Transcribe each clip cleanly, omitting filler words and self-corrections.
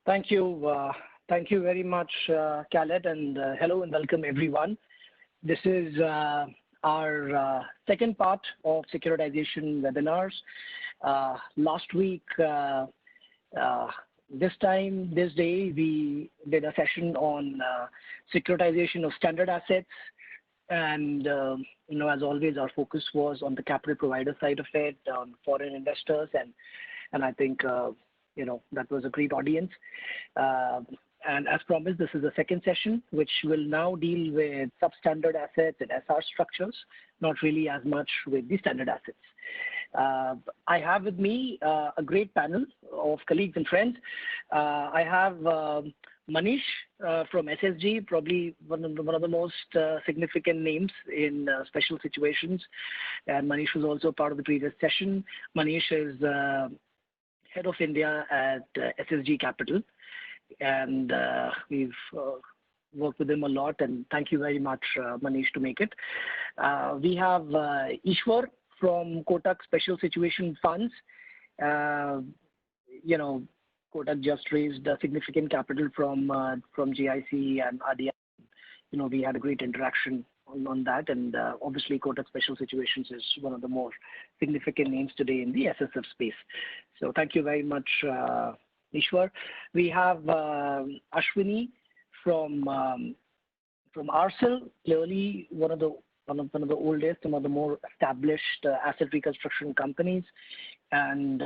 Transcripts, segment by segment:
Thank you. Thank you very much, Khaled, and hello and welcome everyone. This is our second part of securitization webinars. Last week, this day, we did a session on securitization of standard assets. And, as always, our focus was on the capital provider side of it, on foreign investors. And I think, that was a great audience. And as promised, this is the second session, which will now deal with substandard assets and SR structures, not really as much with the standard assets. I have with me a great panel of colleagues and friends. I have Manish from SSG, probably one of the most significant names in special situations. And Manish was also part of the previous session. Manish is head of India at SSG Capital. And we've worked with him a lot. And thank you very much, Manish, to make it. We have Ishwar from Kotak Special Situation Funds. Kotak just raised a significant capital from GIC and ADIA. We had a great interaction on that. And obviously, Kotak Special Situations is one of the more significant names today in the SSF space. So thank you very much, Ishwar. We have Ashwini from ARCIL, clearly one of the oldest, one of the more established asset reconstruction companies. And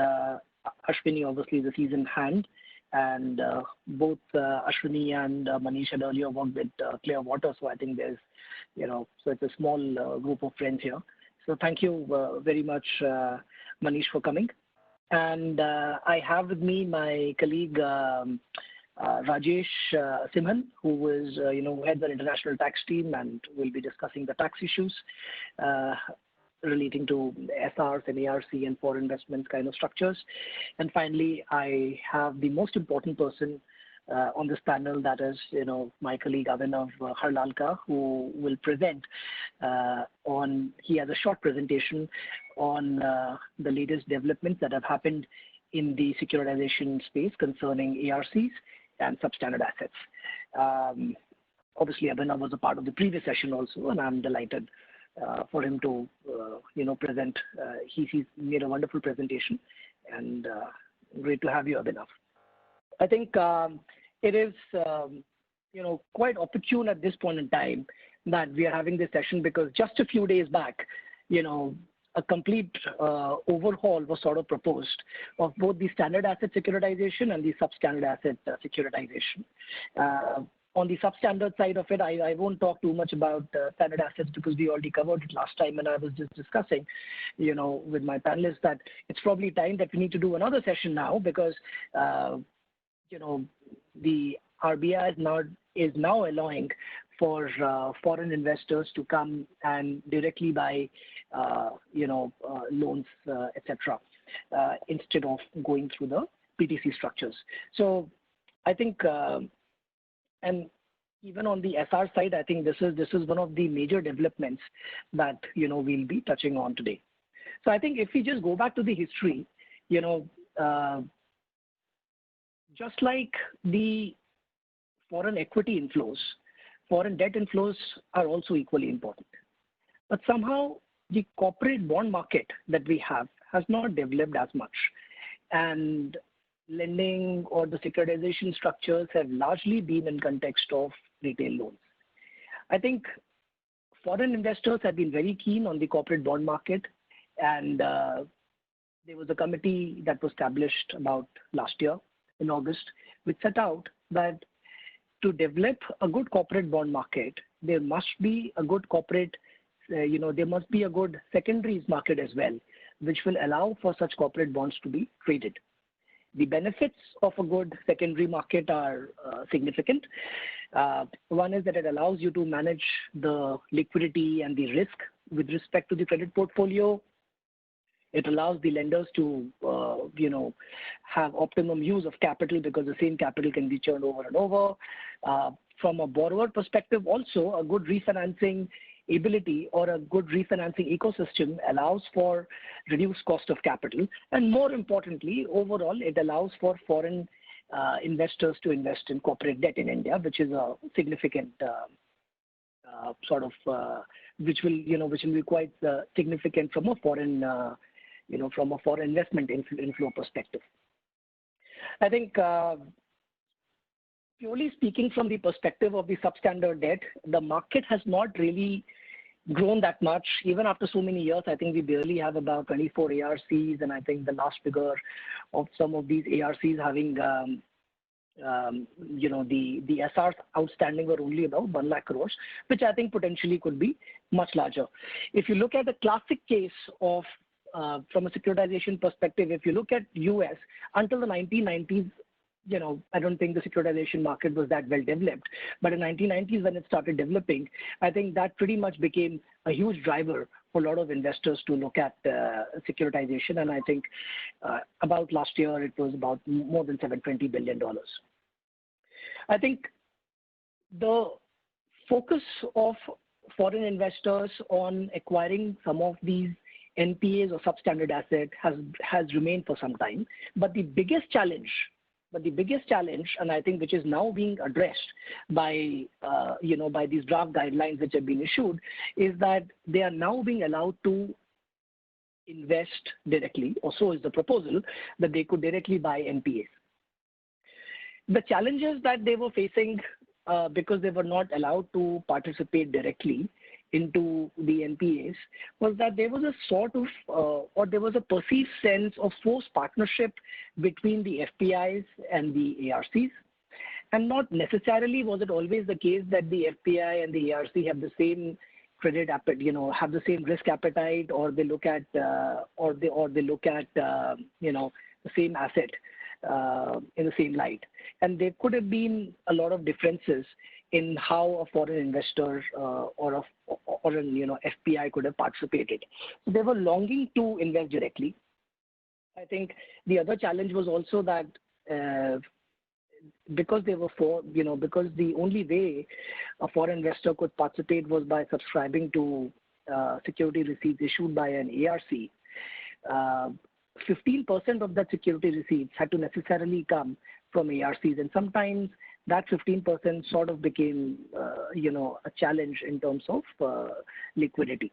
Ashwini obviously is a seasoned hand. And both Ashwini and Manish had earlier worked with Clearwater. So I think there's, so it's a small group of friends here. So thank you very much, Manish, for coming. And I have with me my colleague, Rajesh Simhan, who is, heads an international tax team and will be discussing the tax issues relating to SRs and ARC and foreign investments kind of structures. And finally, I have the most important person on this panel, that is, my colleague Abhinav Harlalka, who will present he has a short presentation on the latest developments that have happened in the securitization space concerning ARCs and substandard assets. Obviously, Abhinav was a part of the previous session also, and I'm delighted for him to, present. He's made a wonderful presentation, and great to have you, Abhinav. I think it is, quite opportune at this point in time that we are having this session because just a few days back, a complete overhaul was sort of proposed of both the standard asset securitization and the substandard asset securitization. On the substandard side of it, I won't talk too much about standard assets because we already covered it last time, and I was just discussing, with my panelists that it's probably time that we need to do another session now because, the RBI is now allowing for foreign investors to come and directly buy, loans, etc., instead of going through the PTC structures. So I think, and even on the SR side, I think this is one of the major developments that we'll be touching on today. So I think if we just go back to the history, just like the foreign equity inflows, foreign debt inflows are also equally important. But somehow the corporate bond market that we have has not developed as much. And lending or the securitization structures have largely been in context of retail loans. I think foreign investors have been very keen on the corporate bond market, and there was a committee that was established about last year in August, which set out that to develop a good corporate bond market, there must be a good corporate, there must be a good secondaries market as well, which will allow for such corporate bonds to be traded. The benefits of a good secondary market are significant. One is that it allows you to manage the liquidity and the risk with respect to the credit portfolio. It allows the lenders to, have optimum use of capital because the same capital can be churned over and over. From a borrower perspective, also, a good refinancing ability or a good refinancing ecosystem allows for reduced cost of capital. And more importantly, overall, it allows for foreign investors to invest in corporate debt in India, which is a significant which will be quite significant from a foreign investment inflow perspective. I think purely speaking from the perspective of the substandard debt, the market has not really grown that much. Even after so many years, I think we barely have about 24 ARCs, and I think the last figure of some of these ARCs having the SRs outstanding were only about 1 lakh crores, which I think potentially could be much larger. If you look at the classic case of from a securitization perspective, if you look at US until the 1990s, I don't think the securitization market was that well developed. But in 1990s, when it started developing, I think that pretty much became a huge driver for a lot of investors to look at securitization. And I think about last year, it was about more than $720 billion. I think the focus of foreign investors on acquiring some of these NPAs or substandard assets has remained for some time. But the biggest challenge, and I think which is now being addressed by these draft guidelines which have been issued, is that they are now being allowed to invest directly, or so is the proposal, that they could directly buy NPAs. The challenges that they were facing because they were not allowed to participate directly into the NPAs was that there was a sort of, or there was a perceived sense of forced partnership between the FPIs and the ARCs. And not necessarily was it always the case that the FPI and the ARC have the same credit appetite, have the same risk appetite, or they look at, the same asset in the same light. And there could have been a lot of differences in how a foreign investor or an FPI could have participated. So they were longing to invest directly. I think the other challenge was also that because because the only way a foreign investor could participate was by subscribing to security receipts issued by an ARC. 15% of that security receipts had to necessarily come from ARCs, and sometimes that 15% sort of became, a challenge in terms of liquidity.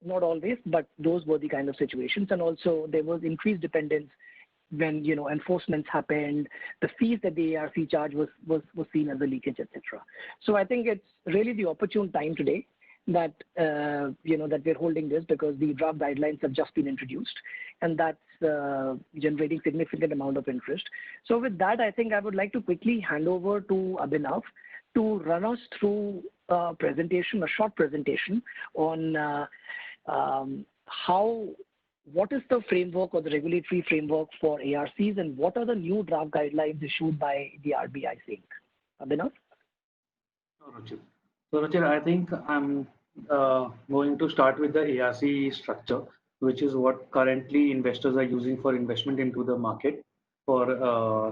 Not always, but those were the kind of situations. And also there was increased dependence when, enforcements happened. The fees that the ARC charge was seen as a leakage, etc. So I think it's really the opportune time today that, that we're holding this, because the draft guidelines have just been introduced, and that's generating significant amount of interest. So with that, I think I would like to quickly hand over to Abhinav to run us through a short presentation on what is the framework or the regulatory framework for ARCs, and what are the new draft guidelines issued by the RBI saying. Abhinav? So Ruchir, I think I'm going to start with the ARC structure, which is what currently investors are using for investment into the market for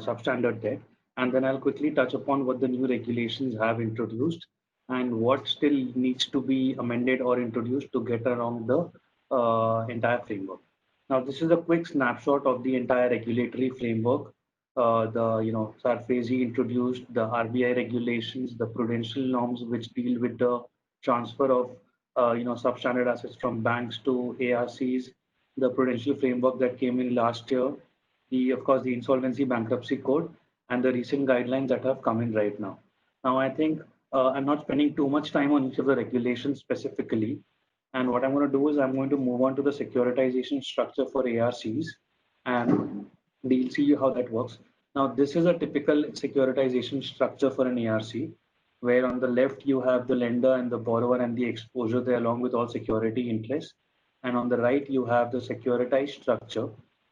substandard debt. And then I'll quickly touch upon what the new regulations have introduced and what still needs to be amended or introduced to get around the entire framework. Now, this is a quick snapshot of the entire regulatory framework. Sarfrazi introduced the RBI regulations, the prudential norms which deal with the transfer of substandard assets from banks to ARCs, the prudential framework that came in last year, of course the insolvency bankruptcy code, and the recent guidelines that have come in right now. Now I think I'm not spending too much time on each of the regulations specifically, and what I'm going to do is I'm going to move on to the securitization structure for ARCs, and we'll see how that works. Now this is a typical securitization structure for an ARC, where on the left you have the lender and the borrower and the exposure there along with all security interests. And on the right you have the securitized structure,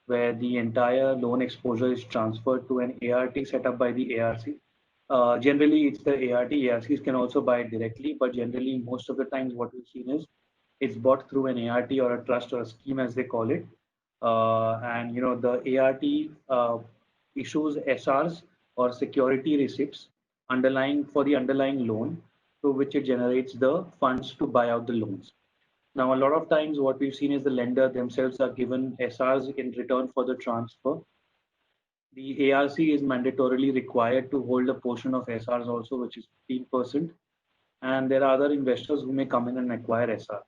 where the entire loan exposure is transferred to an ART set up by the ARC. Generally it's the ART. ARCs can also buy it directly, but generally most of the times what we've seen is it's bought through an ART or a trust or a scheme as they call it. And the ART issues SRs or security receipts for the underlying loan, through which it generates the funds to buy out the loans. Now, a lot of times what we've seen is the lender themselves are given SRs in return for the transfer. The ARC is mandatorily required to hold a portion of SRs also, which is 15%. And there are other investors who may come in and acquire SRs.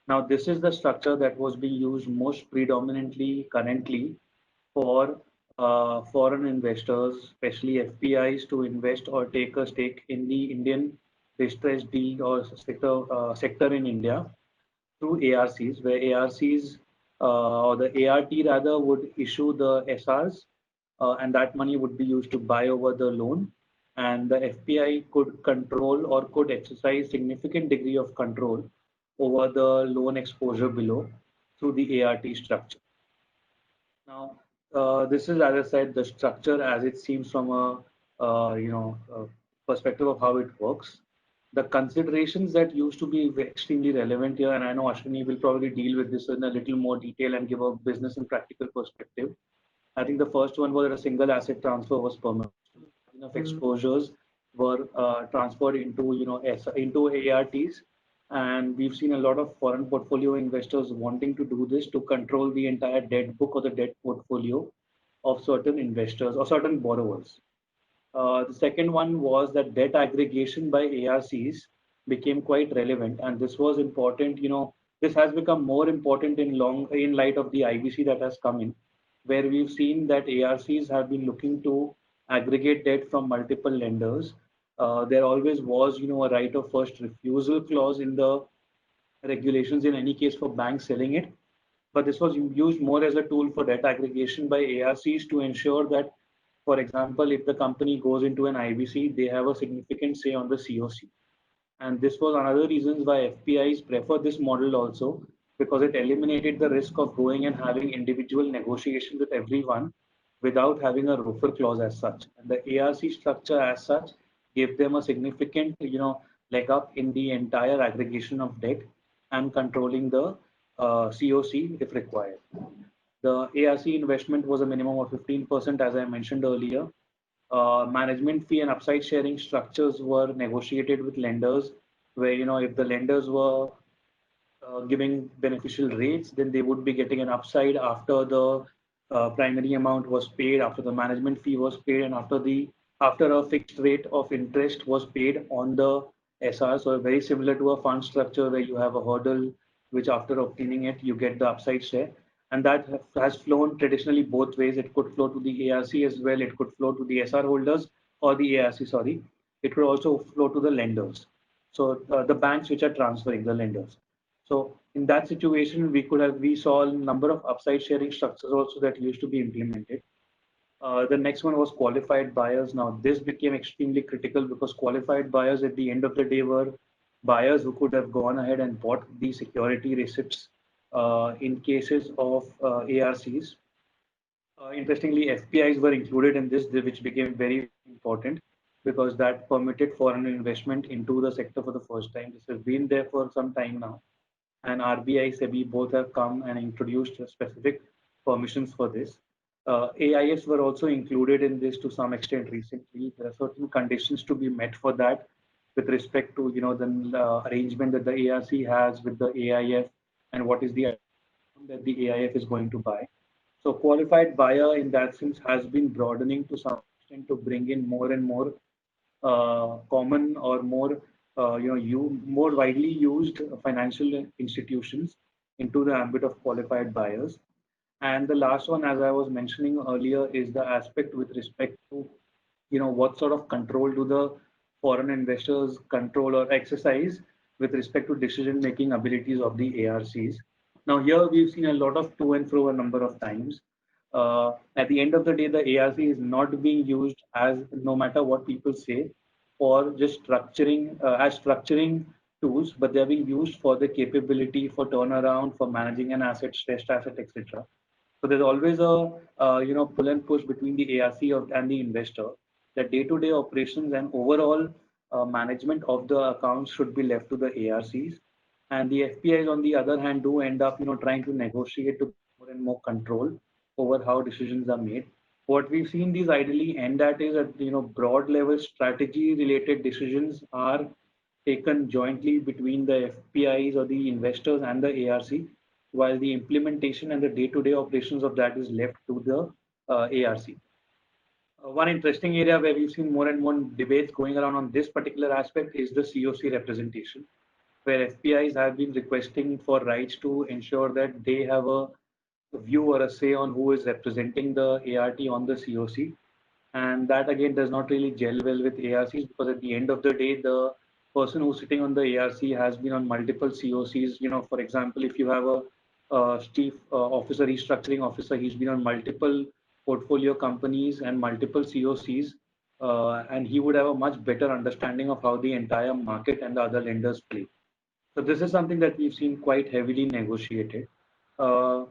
Now, this is the structure that was being used most predominantly currently for foreign investors, especially FPIs, to invest or take a stake in the Indian distressed deal or sector in India through ARCs, where ARCs or the ART rather would issue the SRs, and that money would be used to buy over the loan. And the FPI could control or could exercise significant degree of control over the loan exposure below through the ART structure. Now, this is, as I said, the structure as it seems from a perspective of how it works. The considerations that used to be extremely relevant here, and I know Ashwini will probably deal with this in a little more detail and give a business and practical perspective. I think the first one was that a single asset transfer was permanent. Enough exposures were transferred into into ARTs, and we've seen a lot of foreign portfolio investors wanting to do this to control the entire debt book or the debt portfolio of certain investors or certain borrowers. The second one was that debt aggregation by ARCs became quite relevant, and this was important. This has become more important in light of the IBC that has come in, where we've seen that ARCs have been looking to aggregate debt from multiple lenders. There always was, a right of first refusal clause in the regulations in any case for banks selling it. But this was used more as a tool for debt aggregation by ARCs to ensure that, for example, if the company goes into an IBC, they have a significant say on the COC. And this was another reason why FPIs prefer this model also, because it eliminated the risk of going and having individual negotiations with everyone without having a ROFR clause as such. And the ARC structure as such gave them a significant, leg up in the entire aggregation of debt and controlling the COC if required. The ARC investment was a minimum of 15%, as I mentioned earlier. Management fee and upside sharing structures were negotiated with lenders, where if the lenders were giving beneficial rates, then they would be getting an upside after the primary amount was paid, after the management fee was paid, and after a fixed rate of interest was paid on the SR. So very similar to a fund structure where you have a hurdle, which after obtaining it, you get the upside share. And that has flown traditionally both ways. It could flow to the ARC as well. It could flow to the SR holders or the ARC, sorry. It could also flow to the lenders. So the banks which are transferring the lenders. So in that situation, we saw a number of upside sharing structures also that used to be implemented. The next one was qualified buyers. Now this became extremely critical because qualified buyers at the end of the day were buyers who could have gone ahead and bought the security receipts in cases of ARCs. Interestingly, FPIs were included in this, which became very important because that permitted foreign investment into the sector for the first time. This has been there for some time now, and RBI, SEBI both have come and introduced specific permissions for this. AIFs were also included in this to some extent recently. There are certain conditions to be met for that with respect to the arrangement that the ARC has with the AIF and what is the that the AIF is going to buy. So qualified buyer in that sense has been broadening to some extent to bring in more and more common or more more widely used financial institutions into the ambit of qualified buyers. And the last one, as I was mentioning earlier, is the aspect with respect to what sort of control do the foreign investors control or exercise with respect to decision making abilities of the ARCs. Now here we've seen a lot of to and fro a number of times. At the end of the day, the ARC is not being used as, no matter what people say, for just structuring as structuring tools, but they're being used for the capability for turnaround, for managing an asset, stressed asset, etc. So there's always a pull and push between the ARC and the investor. The day-to-day operations and overall management of the accounts should be left to the ARCs, and the FPIs on the other hand do end up trying to negotiate to more and more control over how decisions are made. What we've seen these ideally end at is that broad level strategy related decisions are taken jointly between the FPIs or the investors and the ARC, while the implementation and the day-to-day operations of that is left to the ARC. One interesting area where we've seen more and more debates going around on this particular aspect is the COC representation, where FPIs have been requesting for rights to ensure that they have a view or a say on who is representing the ART on the COC. And that again does not really gel well with ARCs, because at the end of the day, the person who's sitting on the ARC has been on multiple COCs. For example, if you have a chief officer, restructuring officer, he's been on multiple portfolio companies and multiple COCs, and he would have a much better understanding of how the entire market and the other lenders play. So this is something that we've seen quite heavily negotiated. Uh,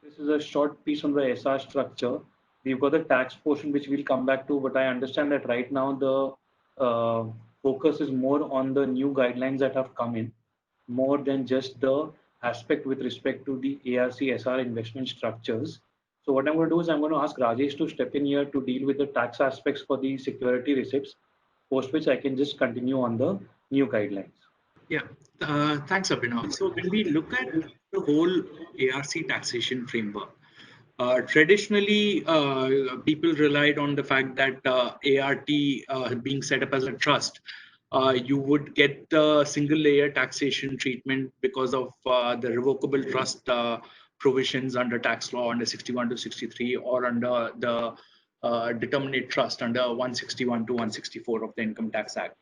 this is a short piece on the SR structure. We've got the tax portion, which we'll come back to, but I understand that right now the focus is more on the new guidelines that have come in, more than just the aspect with respect to the ARC SR investment structures. So what I'm going to do is I'm going to ask Rajesh to step in here to deal with the tax aspects for the security receipts, post which I can just continue on the new guidelines. Yeah, thanks, Abhinav. So when we look at the whole ARC taxation framework, traditionally, people relied on the fact that ART being set up as a trust, you would get the single layer taxation treatment because of the revocable trust provisions under tax law under 61 to 63, or under the determinate trust under 161 to 164 of the Income Tax Act.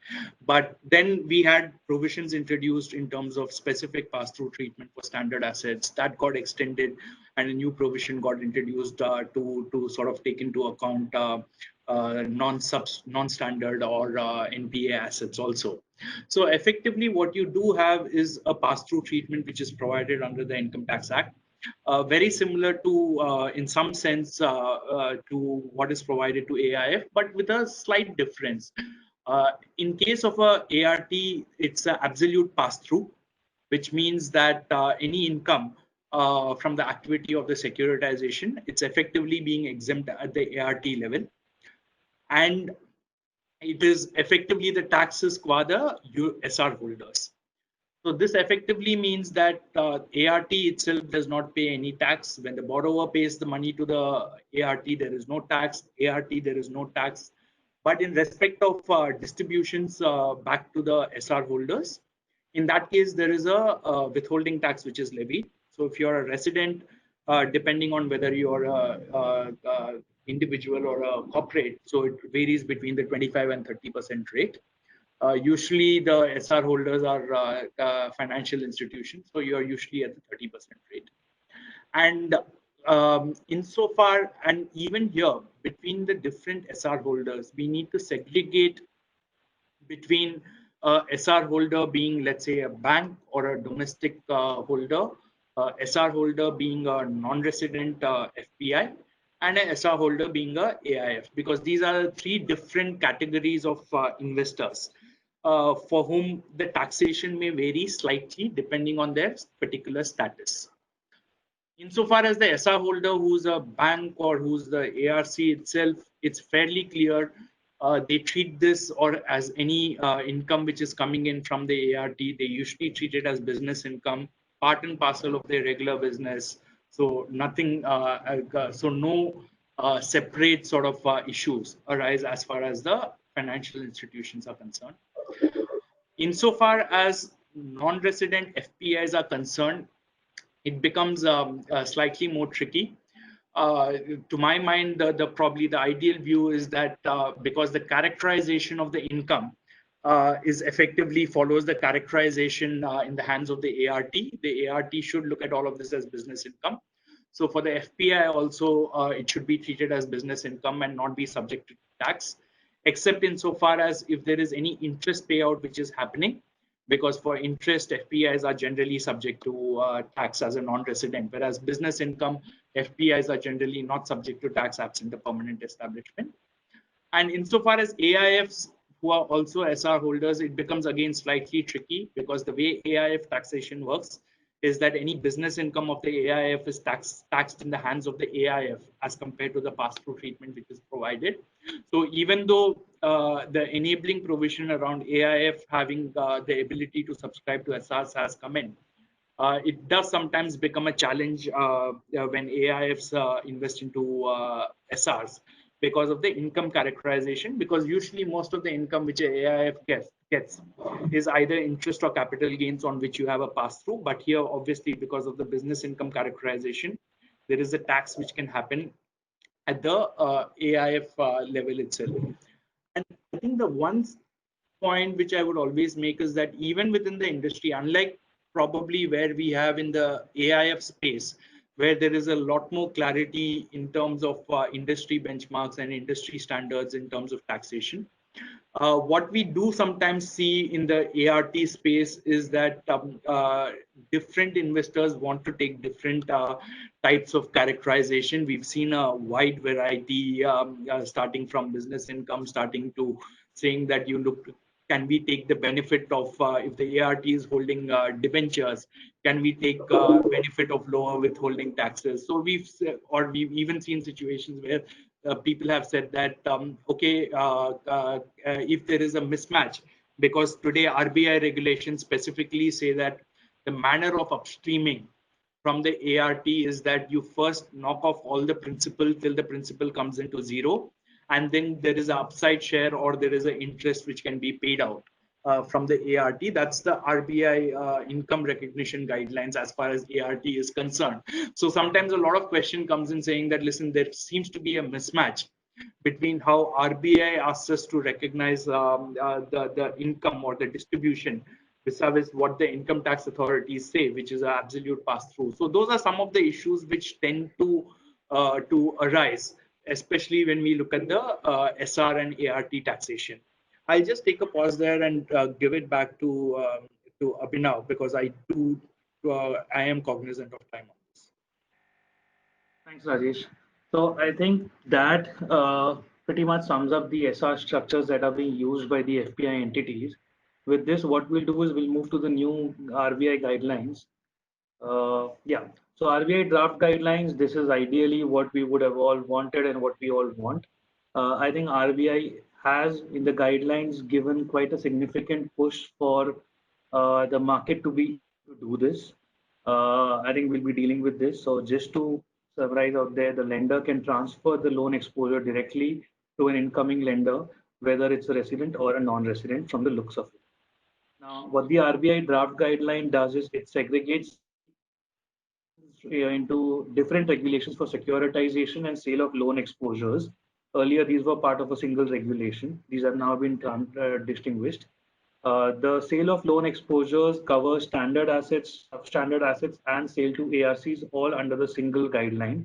But then we had provisions introduced in terms of specific pass-through treatment for standard assets that got extended, and a new provision got introduced to sort of take into account non-standard or NPA assets also. So effectively, what you do have is a pass-through treatment which is provided under the Income Tax Act. Very similar to, in some sense, to what is provided to AIF, but with a slight difference. In case of a ART, it's an absolute pass-through, which means that any income from the activity of the securitization, it's effectively being exempt at the ART level. And it is effectively the taxes qua the SR holders. So this effectively means that ART itself does not pay any tax. When the borrower pays the money to the ART, there is no tax. ART, there is no tax. But in respect of distributions back to the SR holders, in that case, there is a withholding tax which is levied. So if you're a resident, depending on whether you're a individual or a corporate, so it varies between the 25 and 30% rate. Usually the SR holders are financial institutions, so you're usually at the 30% rate. And insofar, and even here, between the different SR holders, we need to segregate between a SR holder being, let's say, a bank or a domestic holder, SR holder being a non-resident FPI, and a SR holder being a AIF, because these are three different categories of investors for whom the taxation may vary slightly depending on their particular status. Insofar as the SR holder who's a bank or who's the ARC itself, it's fairly clear. They treat this or as any income which is coming in from the ART. They usually treat it as business income, part and parcel of their regular business. So nothing, so no separate sort of issues arise as far as the financial institutions are concerned. Insofar as non-resident FPIs are concerned, it becomes slightly more tricky. To my mind, probably the ideal view is that because the characterization of the income is effectively follows the characterization in the hands of the ART should look at all of this as business income. So for the FPI also, it should be treated as business income and not be subject to tax, except insofar as if there is any interest payout which is happening, because for interest, FPIs are generally subject to tax as a non-resident, whereas business income, FPIs are generally not subject to tax absent a permanent establishment. And insofar as AIFs, who are also SR holders, it becomes again slightly tricky, because the way AIF taxation works is that any business income of the AIF is taxed in the hands of the AIF as compared to the pass-through treatment which is provided. So even though the enabling provision around AIF having the ability to subscribe to SRs has come in, it does sometimes become a challenge when AIFs invest into SRs, because of the income characterization, because usually most of the income which a AIF gets is either interest or capital gains on which you have a pass through. But here, obviously, because of the business income characterization, there is a tax which can happen at the AIF level itself. And I think the one point which I would always make is that even within the industry, unlike probably where we have in the AIF space, where there is a lot more clarity in terms of industry benchmarks and industry standards in terms of taxation. What we do sometimes see in the ART space is that different investors want to take different types of characterization. We've seen a wide variety, starting from business income, starting to saying that you look, can we take the benefit of if the ART is holding debentures, can we take benefit of lower withholding taxes? So we've even seen situations where people have said that okay, if there is a mismatch, because today RBI regulations specifically say that the manner of upstreaming from the ART is that you first knock off all the principal till the principal comes into zero, and then there is an upside share or there is an interest which can be paid out from the ART. That's the RBI income recognition guidelines as far as ART is concerned. So sometimes a lot of question comes in saying that, listen, there seems to be a mismatch between how RBI asks us to recognize the income or the distribution vis-a-vis what the income tax authorities say, which is an absolute pass-through. So those are some of the issues which tend to arise, especially when we look at the SR and ART taxation. I'll just take a pause there and give it back to Abhinav, because I am cognizant of time on this. Thanks, Rajesh. So I think that pretty much sums up the SR structures that are being used by the FPI entities. With this, what we'll do is we'll move to the new RBI guidelines. Yeah, so RBI draft guidelines, this is ideally what we would have all wanted and what we all want. I think RBI has in the guidelines given quite a significant push for the market to be to do this. I think we'll be dealing with this. So just to summarize out there, the lender can transfer the loan exposure directly to an incoming lender, whether it's a resident or a non-resident from the looks of it. Now, what the RBI draft guideline does is it segregates into different regulations for securitization and sale of loan exposures. Earlier, these were part of a single regulation. These have now been distinguished. The sale of loan exposures covers standard assets, substandard assets, and sale to ARCs, all under the single guideline,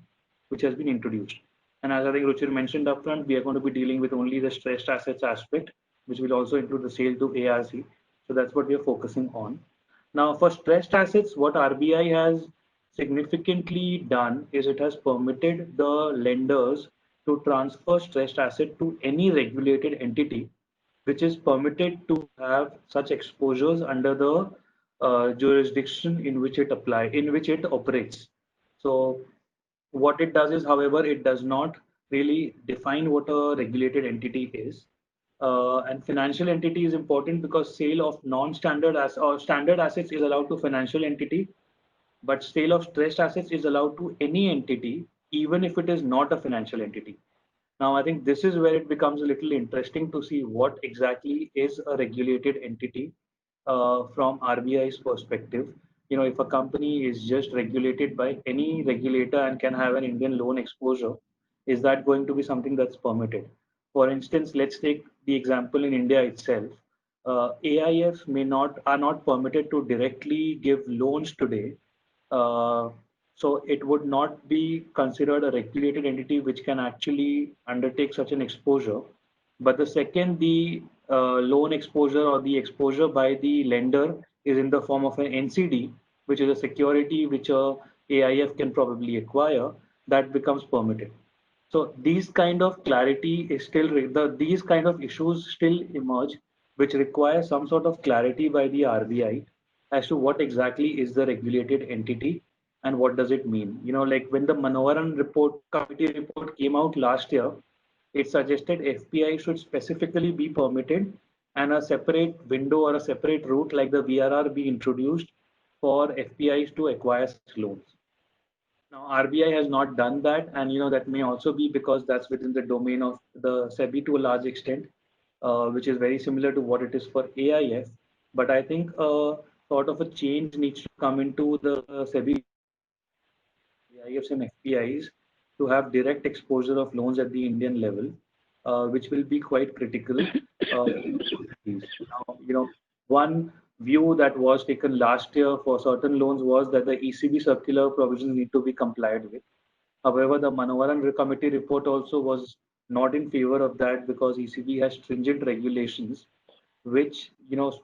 which has been introduced. And as I think Ruchir mentioned upfront, we are going to be dealing with only the stressed assets aspect, which will also include the sale to ARC. So that's what we are focusing on. Now, for stressed assets, what RBI has significantly done is it has permitted the lenders to transfer stressed asset to any regulated entity which is permitted to have such exposures under the jurisdiction in which it operates. So what it does is, however, it does not really define what a regulated entity is. And financial entity is important because sale of non-standard or standard assets is allowed to financial entity, but sale of stressed assets is allowed to any entity, even if it is not a financial entity. Now, I think this is where it becomes a little interesting to see what exactly is a regulated entity from RBI's perspective. You know, if a company is just regulated by any regulator and can have an Indian loan exposure, is that going to be something that's permitted? For instance, let's take the example in India itself. AIFs are not permitted to directly give loans today. So it would not be considered a regulated entity which can actually undertake such an exposure. But the second the loan exposure or the exposure by the lender is in the form of an NCD, which is a security which a AIF can probably acquire, that becomes permitted. So these kind of clarity is still these kind of issues still emerge, which require some sort of clarity by the RBI as to what exactly is the regulated entity and what does it mean. You know, like when the Manoharan committee report came out last year, it suggested FPI should specifically be permitted and a separate window or a separate route like the VRR be introduced for FPIs to acquire such loans. Now, RBI has not done that, and that may also be because that's within the domain of the SEBI to a large extent, which is very similar to what it is for AIF. But I think sort of a change needs to come into the SEBI, AIFs and FPIs to have direct exposure of loans at the Indian level, which will be quite critical. Now, one view that was taken last year for certain loans was that the ECB circular provisions need to be complied with. However, the Manavaran committee report also was not in favor of that because ECB has stringent regulations, which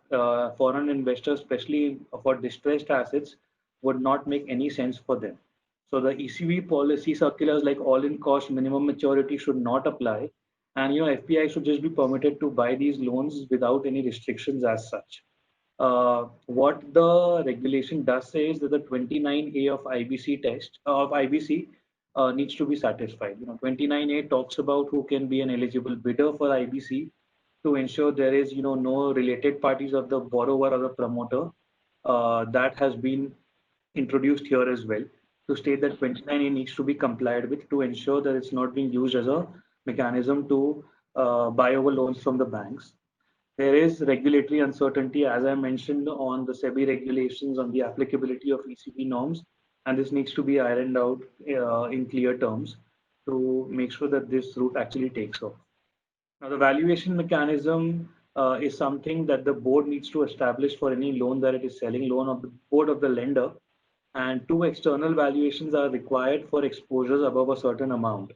foreign investors, especially for distressed assets, would not make any sense for them. So the ECB policy circulars like all-in cost minimum maturity should not apply, and FPI should just be permitted to buy these loans without any restrictions as such. What the regulation does say is that the 29A of IBC test of IBC needs to be satisfied. 29A talks about who can be an eligible bidder for IBC to ensure there is no related parties of the borrower or the promoter. That has been introduced here as well to state that 29A needs to be complied with to ensure that it's not being used as a mechanism to buy over loans from the banks. There is regulatory uncertainty, as I mentioned, on the SEBI regulations on the applicability of ECB norms, and this needs to be ironed out in clear terms to make sure that this route actually takes off. Now, the valuation mechanism is something that the board needs to establish for any loan that it is selling, loan of the board of the lender, and two external valuations are required for exposures above a certain amount.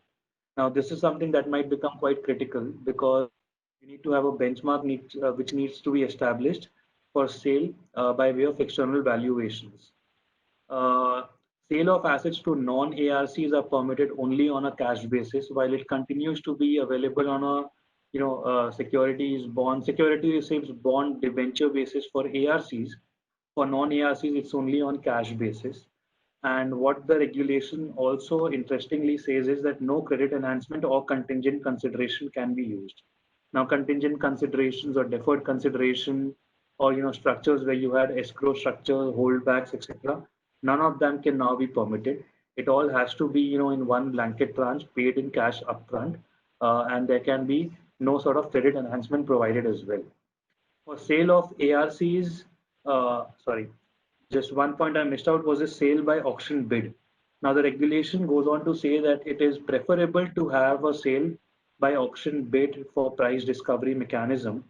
Now, this is something that might become quite critical because you need to have a benchmark which needs to be established for sale by way of external valuations. Uh, Sale of assets to non-ARCs are permitted only on a cash basis, while it continues to be available on a security receipts bond debenture basis for ARCs. For non-ARCs, it's only on cash basis. And what the regulation also interestingly says is that no credit enhancement or contingent consideration can be used. Now, contingent considerations or deferred consideration, or structures where you had escrow structure, holdbacks, etc. None of them can now be permitted. It all has to be in one blanket tranche paid in cash upfront, and there can be no sort of credit enhancement provided as well. For sale of ARCs, sorry, just one point I missed out was a sale by auction bid. Now, the regulation goes on to say that it is preferable to have a sale by auction bid for price discovery mechanism.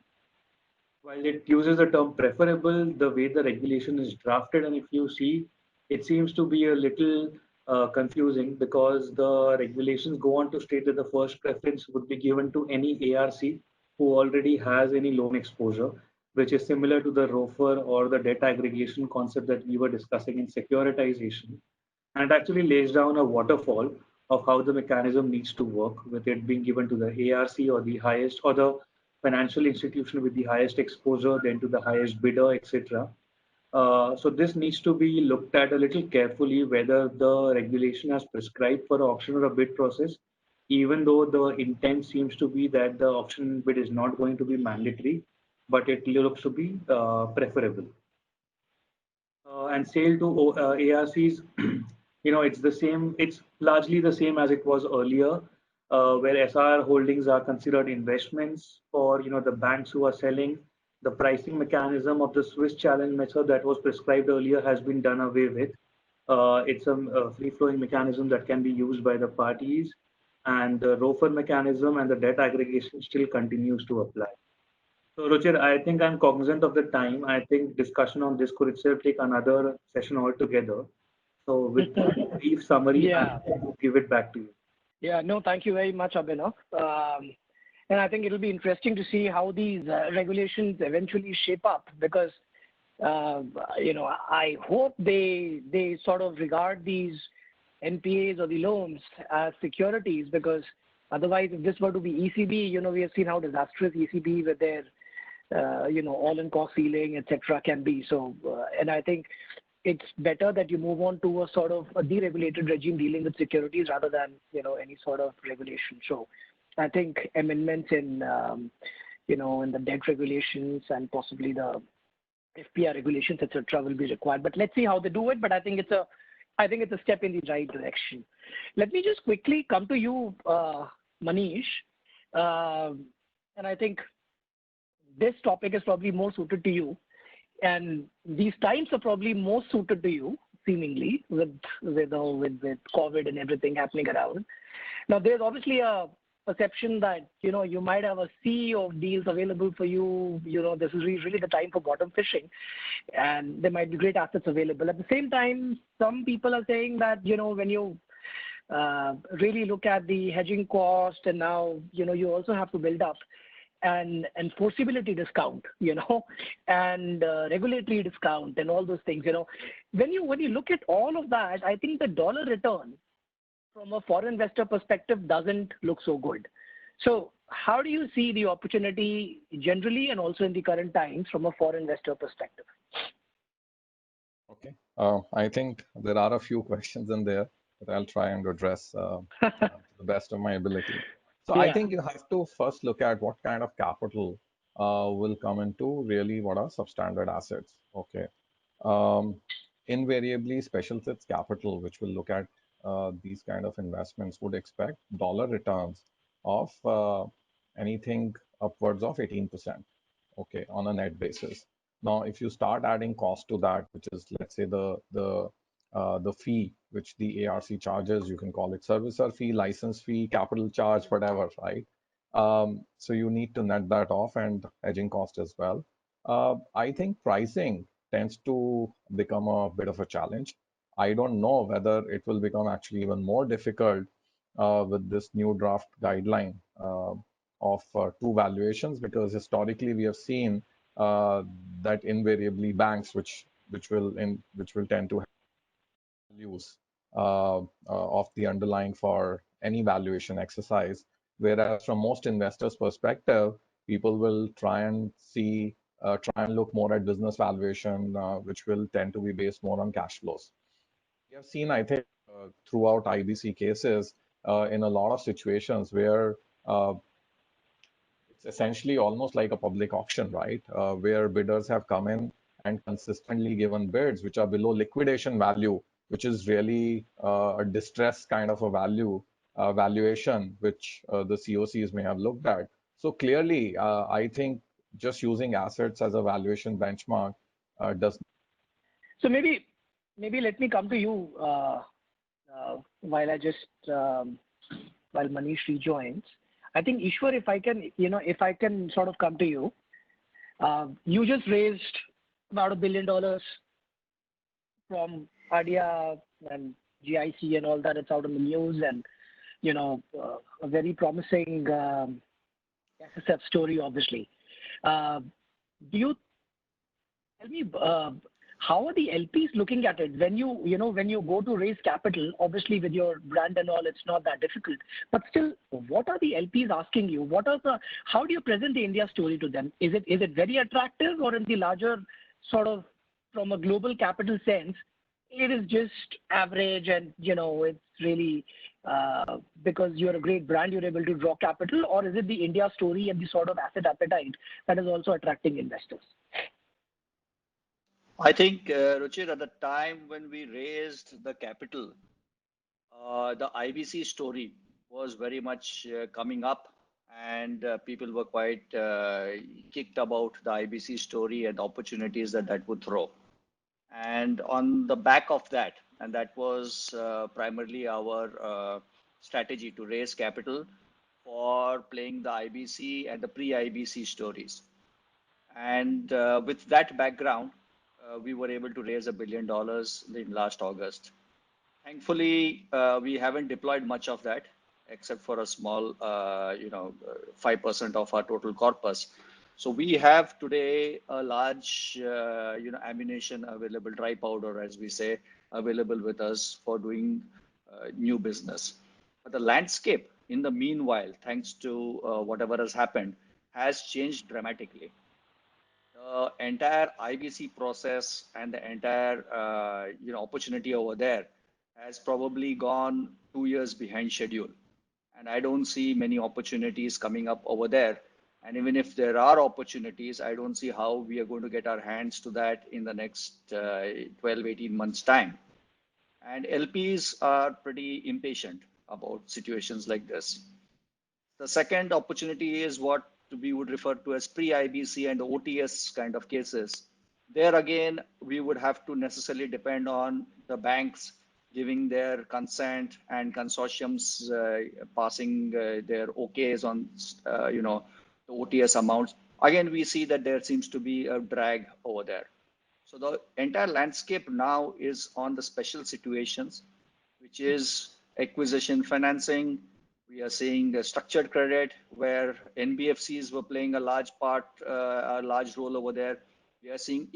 While it uses the term preferable, the way the regulation is drafted, and if you see, it seems to be a little confusing because the regulations go on to state that the first preference would be given to any ARC who already has any loan exposure, which is similar to the ROFR or the debt aggregation concept that we were discussing in securitization. And it actually lays down a waterfall of how the mechanism needs to work, with it being given to the ARC or the highest or the financial institution with the highest exposure, then to the highest bidder, etc. So this needs to be looked at a little carefully whether the regulation has prescribed for auction or a bid process, even though the intent seems to be that the auction bid is not going to be mandatory, but it looks to be preferable. And sale to ARCs, it's the same. It's largely the same as it was earlier, where SR holdings are considered investments for the banks who are selling. The pricing mechanism of the Swiss challenge method that was prescribed earlier has been done away with. It's a free-flowing mechanism that can be used by the parties, and the ROFR mechanism and the debt aggregation still continues to apply. So, Ruchir, I think I'm cognizant of the time. I think discussion on this could itself take another session altogether. So, with that brief summary, Yeah. I'll give it back to you. Yeah, no, thank you very much, Abhinav. And I think it'll be interesting to see how these regulations eventually shape up because, I hope they sort of regard these NPAs or the loans as securities because otherwise, if this were to be ECB, we have seen how disastrous ECB with their, all-in cost ceiling, etc., can be. So, and I think it's better that you move on to a sort of a deregulated regime dealing with securities rather than any sort of regulation. So I think amendments in in the debt regulations and possibly the FPI regulations, etc., will be required. But let's see how they do it. But I think I think it's a step in the right direction. Let me just quickly come to you, Manish. And I think this topic is probably more suited to you. And these times are probably more suited to you, seemingly, with COVID and everything happening around. Now, there's obviously a perception that, you might have a sea of deals available for you. This is really the time for bottom fishing, and there might be great assets available. At the same time, some people are saying that, when you really look at the hedging cost, and now, you also have to build up and enforceability discount, and regulatory discount and all those things, When you look at all of that, I think the dollar return from a foreign investor perspective doesn't look so good. So how do you see the opportunity generally and also in the current times from a foreign investor perspective? Okay. I think there are a few questions in there that I'll try and address to the best of my ability. So I think you have to first look at what kind of capital will come into really what are substandard assets. Okay. Invariably, special sits capital, which will look at these kind of investments, would expect dollar returns of anything upwards of 18%. Okay, on a net basis. Now, if you start adding cost to that, which is, let's say, the fee which the ARC charges, you can call it servicer fee, license fee, capital charge, whatever, right? So you need to net that off, and hedging cost as well. I think pricing tends to become a bit of a challenge. I don't know whether it will become actually even more difficult with this new draft guideline of two valuations, because historically we have seen that invariably banks which will tend to have values of the underlying for any valuation exercise, whereas from most investors' perspective, people will try and look more at business valuation, which will tend to be based more on cash flows. We have seen, I think, throughout IBC cases, in a lot of situations where it's essentially almost like a public auction, right? Where bidders have come in and consistently given bids which are below liquidation value, which is really a distress kind of a valuation, which the COCs may have looked at. So clearly, I think just using assets as a valuation benchmark does. So maybe let me come to you while Manish rejoins. I think Ishwar, if I can sort of come to you, you just raised about $1 billion from ADIA and GIC and all that. It's out in the news, and a very promising SSF story, obviously. Do you tell me how are the LPs looking at it when you go to raise capital? Obviously, with your brand and all, it's not that difficult. But still, what are the LPs asking you? How do you present the India story to them? Is it very attractive, or in the larger sort of from a global capital sense, it is just average, and it's really because you're a great brand, you're able to draw capital, or is it the India story and the sort of asset appetite that is also attracting investors? I think, Ruchir, at the time when we raised the capital, the IBC story was very much coming up, and people were quite kicked about the IBC story and opportunities that would throw. And on the back of that, and that was primarily our strategy to raise capital for playing the IBC and the pre-IBC stories. And with that background, we were able to raise $1 billion in last August. Thankfully, we haven't deployed much of that, except for a small, 5% of our total corpus. So we have today a large, ammunition available, dry powder, as we say, available with us for doing new business. But the landscape, in the meanwhile, thanks to whatever has happened, has changed dramatically. The entire IBC process and the entire opportunity over there has probably gone 2 years behind schedule, and I don't see many opportunities coming up over there. And even if there are opportunities, I don't see how we are going to get our hands to that in the next 12-18 months time. And LPs are pretty impatient about situations like this. The second opportunity is what we would refer to as pre-IBC and OTS kind of cases. There again, we would have to necessarily depend on the banks giving their consent and consortiums passing their OKs on, the OTS amounts. Again, we see that there seems to be a drag over there. So the entire landscape now is on the special situations, which is acquisition financing. We are seeing the structured credit where NBFCs were playing a large part, a large role over there. We are seeing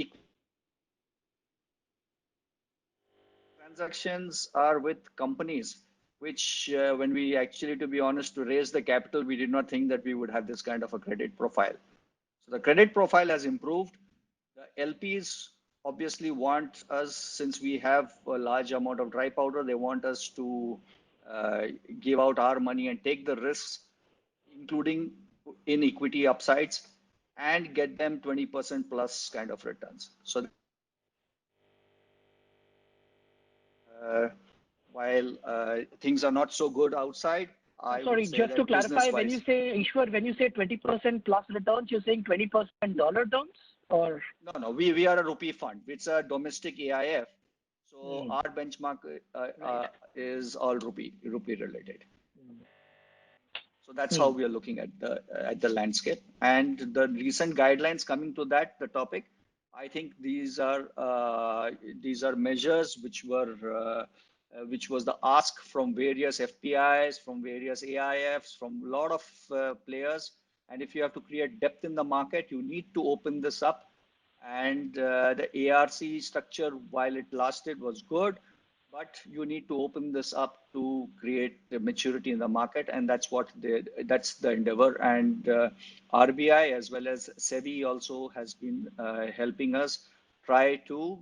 transactions are with companies, which when we actually, to be honest, to raise the capital, we did not think that we would have this kind of a credit profile. So the credit profile has improved. The LPs obviously want us, since we have a large amount of dry powder, they want us to give out our money and take the risks, including in equity upsides, and get them 20% plus kind of returns. So while things are not so good outside, I Sorry, would say just to that clarify, when you business-wise, say, Ishwar, when you say 20% plus returns, you're saying 20% dollar terms or? no, we are a rupee fund. It's a domestic AIF. So our benchmark Right. is all rupee related. So that's how Hmm. we are looking at the landscape. And the recent guidelines coming to that, the topic, I think these are measures which was the ask from various FPIs, from various AIFs, from a lot of players. And if you have to create depth in the market, you need to open this up. And the ARC structure, while it lasted, was good, but you need to open this up to create the maturity in the market, and that's the endeavor. And RBI as well as SEBI also has been helping us try to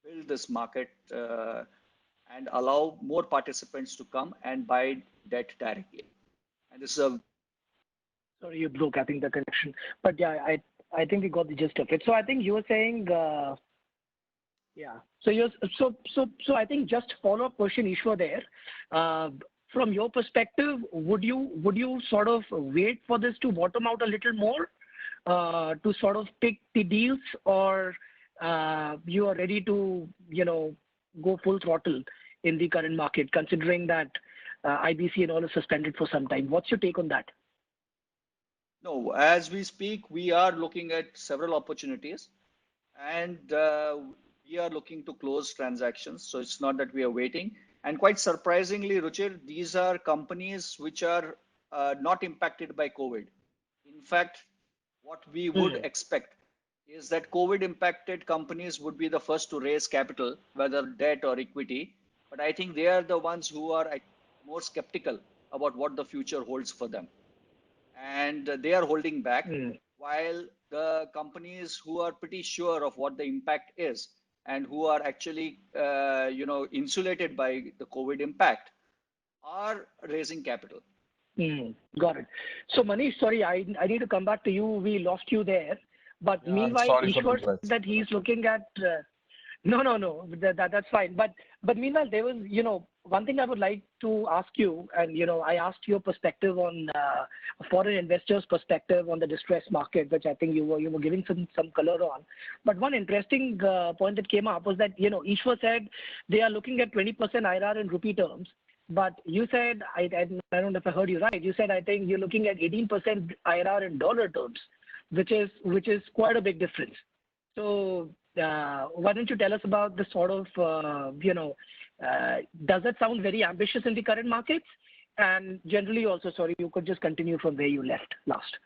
build this market and allow more participants to come and buy debt directly. And this is a Sorry, you broke, I think, the connection. But yeah, I think we got the gist of it. So I think you were saying, yeah. So I think just follow-up question, Ishwar, there. From your perspective, would you sort of wait for this to bottom out a little more to sort of pick the deals, or you are ready to go full throttle in the current market, considering that IBC and all is suspended for some time? What's your take on that? No, as we speak, we are looking at several opportunities, and we are looking to close transactions. So it's not that we are waiting. And quite surprisingly, Ruchir, these are companies which are not impacted by COVID. In fact, what we would expect is that COVID impacted companies would be the first to raise capital, whether debt or equity. But I think they are the ones who are more skeptical about what the future holds for them. And they are holding back, while the companies who are pretty sure of what the impact is and who are actually insulated by the COVID impact are raising capital. Got it. So Manish, sorry, I need to come back to you. We lost you there. But Yeah, I'm meanwhile, sorry for the Ishwar glitch. said that he's looking at. No, that's fine. But meanwhile, there was, one thing I would like to ask you, and I asked your perspective on foreign investors' perspective on the distressed market, which I think you were giving some color on. But one interesting point that came up was that Ishwar said they are looking at 20% IRR in rupee terms. But you said, I don't know if I heard you right. You said, I think you're looking at 18% IRR in dollar terms, which is quite a big difference. So why don't you tell us about the sort of, does that sound very ambitious in the current markets? And generally also, sorry, you could just continue from where you left last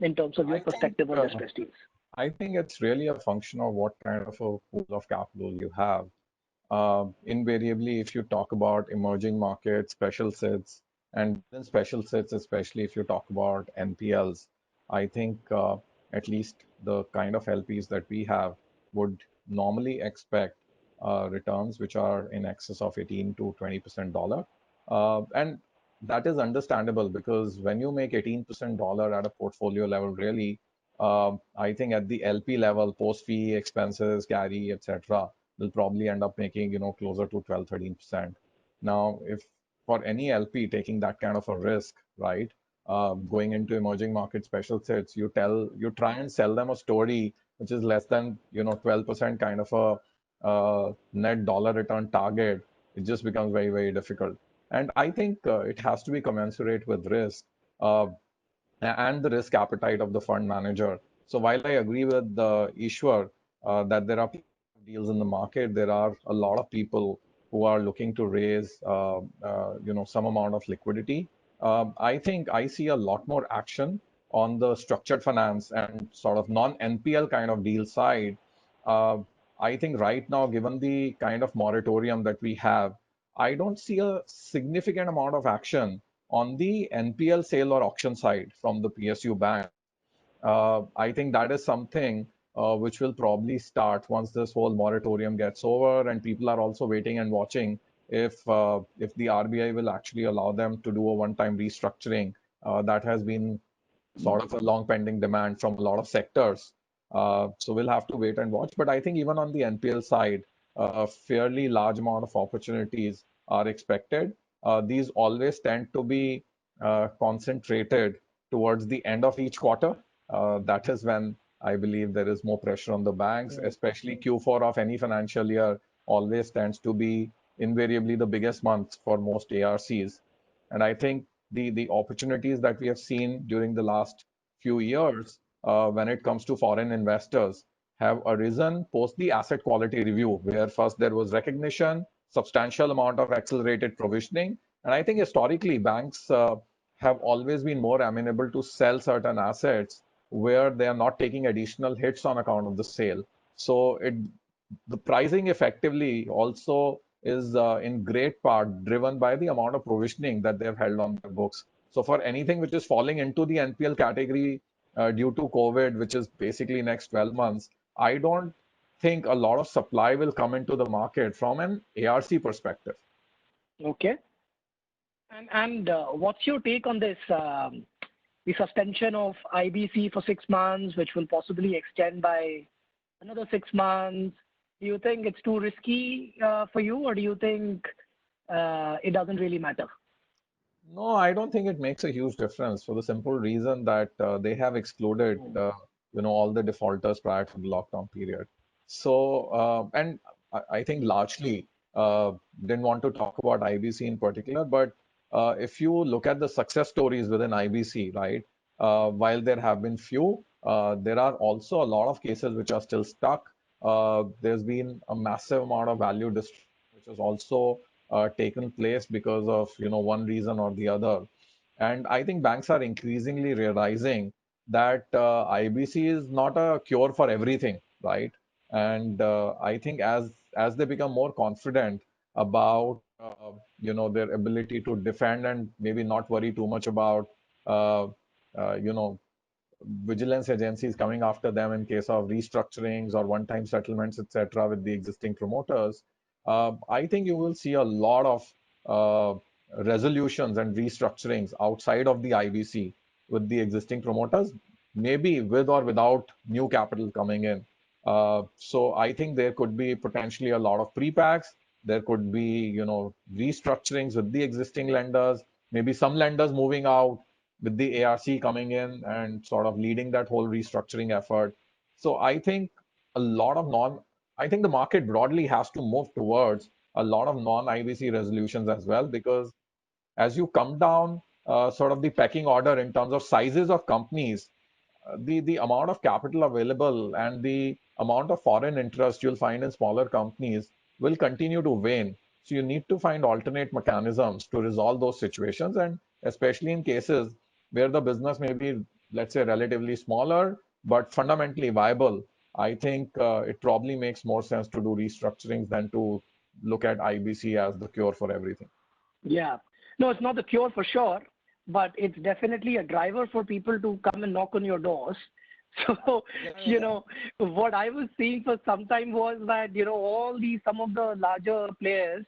in terms of your perspective on distressed deals. I think it's really a function of what kind of a pool of capital you have. Invariably, if you talk about emerging markets, special sits, and then special sits, especially if you talk about NPLs, I think at least the kind of LPs that we have would normally expect returns which are in excess of 18 to 20% dollar. And that is understandable because when you make 18% dollar at a portfolio level, really, I think at the LP level, post fee expenses, carry, etc., will probably end up making, closer to 12, 13%. Now, if for any LP taking that kind of a risk, right, going into emerging market special sits, you try and sell them a story which is less than, 12% kind of a net dollar return target, it just becomes very, very difficult. And I think it has to be commensurate with risk. And the risk appetite of the fund manager. So while I agree with the Ishwar that there are deals in the market, there are a lot of people who are looking to raise, some amount of liquidity. I think I see a lot more action on the structured finance and sort of non-NPL kind of deal side. Uh, I think right now, given the kind of moratorium that we have, I don't see a significant amount of action on the NPL sale or auction side from the PSU bank. I think that is something which will probably start once this whole moratorium gets over, and people are also waiting and watching if the RBI will actually allow them to do a one-time restructuring. That has been sort of a long pending demand from a lot of sectors. So we'll have to wait and watch. But I think even on the NPL side, a fairly large amount of opportunities are expected. These always tend to be concentrated towards the end of each quarter. That is when I believe there is more pressure on the banks, especially Q4 of any financial year always tends to be invariably the biggest month for most ARCs. And I think the opportunities that we have seen during the last few years when it comes to foreign investors have arisen post the asset quality review, where first there was recognition, substantial amount of accelerated provisioning. And I think historically banks have always been more amenable to sell certain assets where they are not taking additional hits on account of the sale. So the pricing effectively also is in great part driven by the amount of provisioning that they've held on their books. So for anything which is falling into the NPL category due to COVID, which is basically next 12 months, I don't think a lot of supply will come into the market from an ARC perspective. Okay. And what's your take on this? The suspension of IBC for 6 months, which will possibly extend by another 6 months. Do you think it's too risky for you, or do you think it doesn't really matter? No, I don't think it makes a huge difference for the simple reason that they have excluded, all the defaulters prior to the lockdown period. So, and I think largely didn't want to talk about IBC in particular, but if you look at the success stories within IBC, right, while there have been few, there are also a lot of cases which are still stuck. There's been a massive amount of value destruction, which has also taken place because of one reason or the other. And I think banks are increasingly realizing that IBC is not a cure for everything, right? And I think as they become more confident about their ability to defend and maybe not worry too much about uh, you know vigilance agencies coming after them in case of restructurings or one-time settlements, etc., with the existing promoters, I think you will see a lot of resolutions and restructurings outside of the IBC with the existing promoters, maybe with or without new capital coming in. So I think there could be potentially a lot of pre-packs. There could be, restructurings with the existing lenders, maybe some lenders moving out with the ARC coming in and sort of leading that whole restructuring effort. So I think a lot of I think the market broadly has to move towards a lot of non-IBC resolutions as well, because as you come down sort of the pecking order in terms of sizes of companies, the amount of capital available and the amount of foreign interest you'll find in smaller companies will continue to wane. So you need to find alternate mechanisms to resolve those situations, and especially in cases where the business may be, let's say, relatively smaller but fundamentally viable. I think it probably makes more sense to do restructurings than to look at IBC as the cure for everything. Yeah. No, it's not the cure for sure, but it's definitely a driver for people to come and knock on your doors. So, what I was seeing for some time was that, some of the larger players,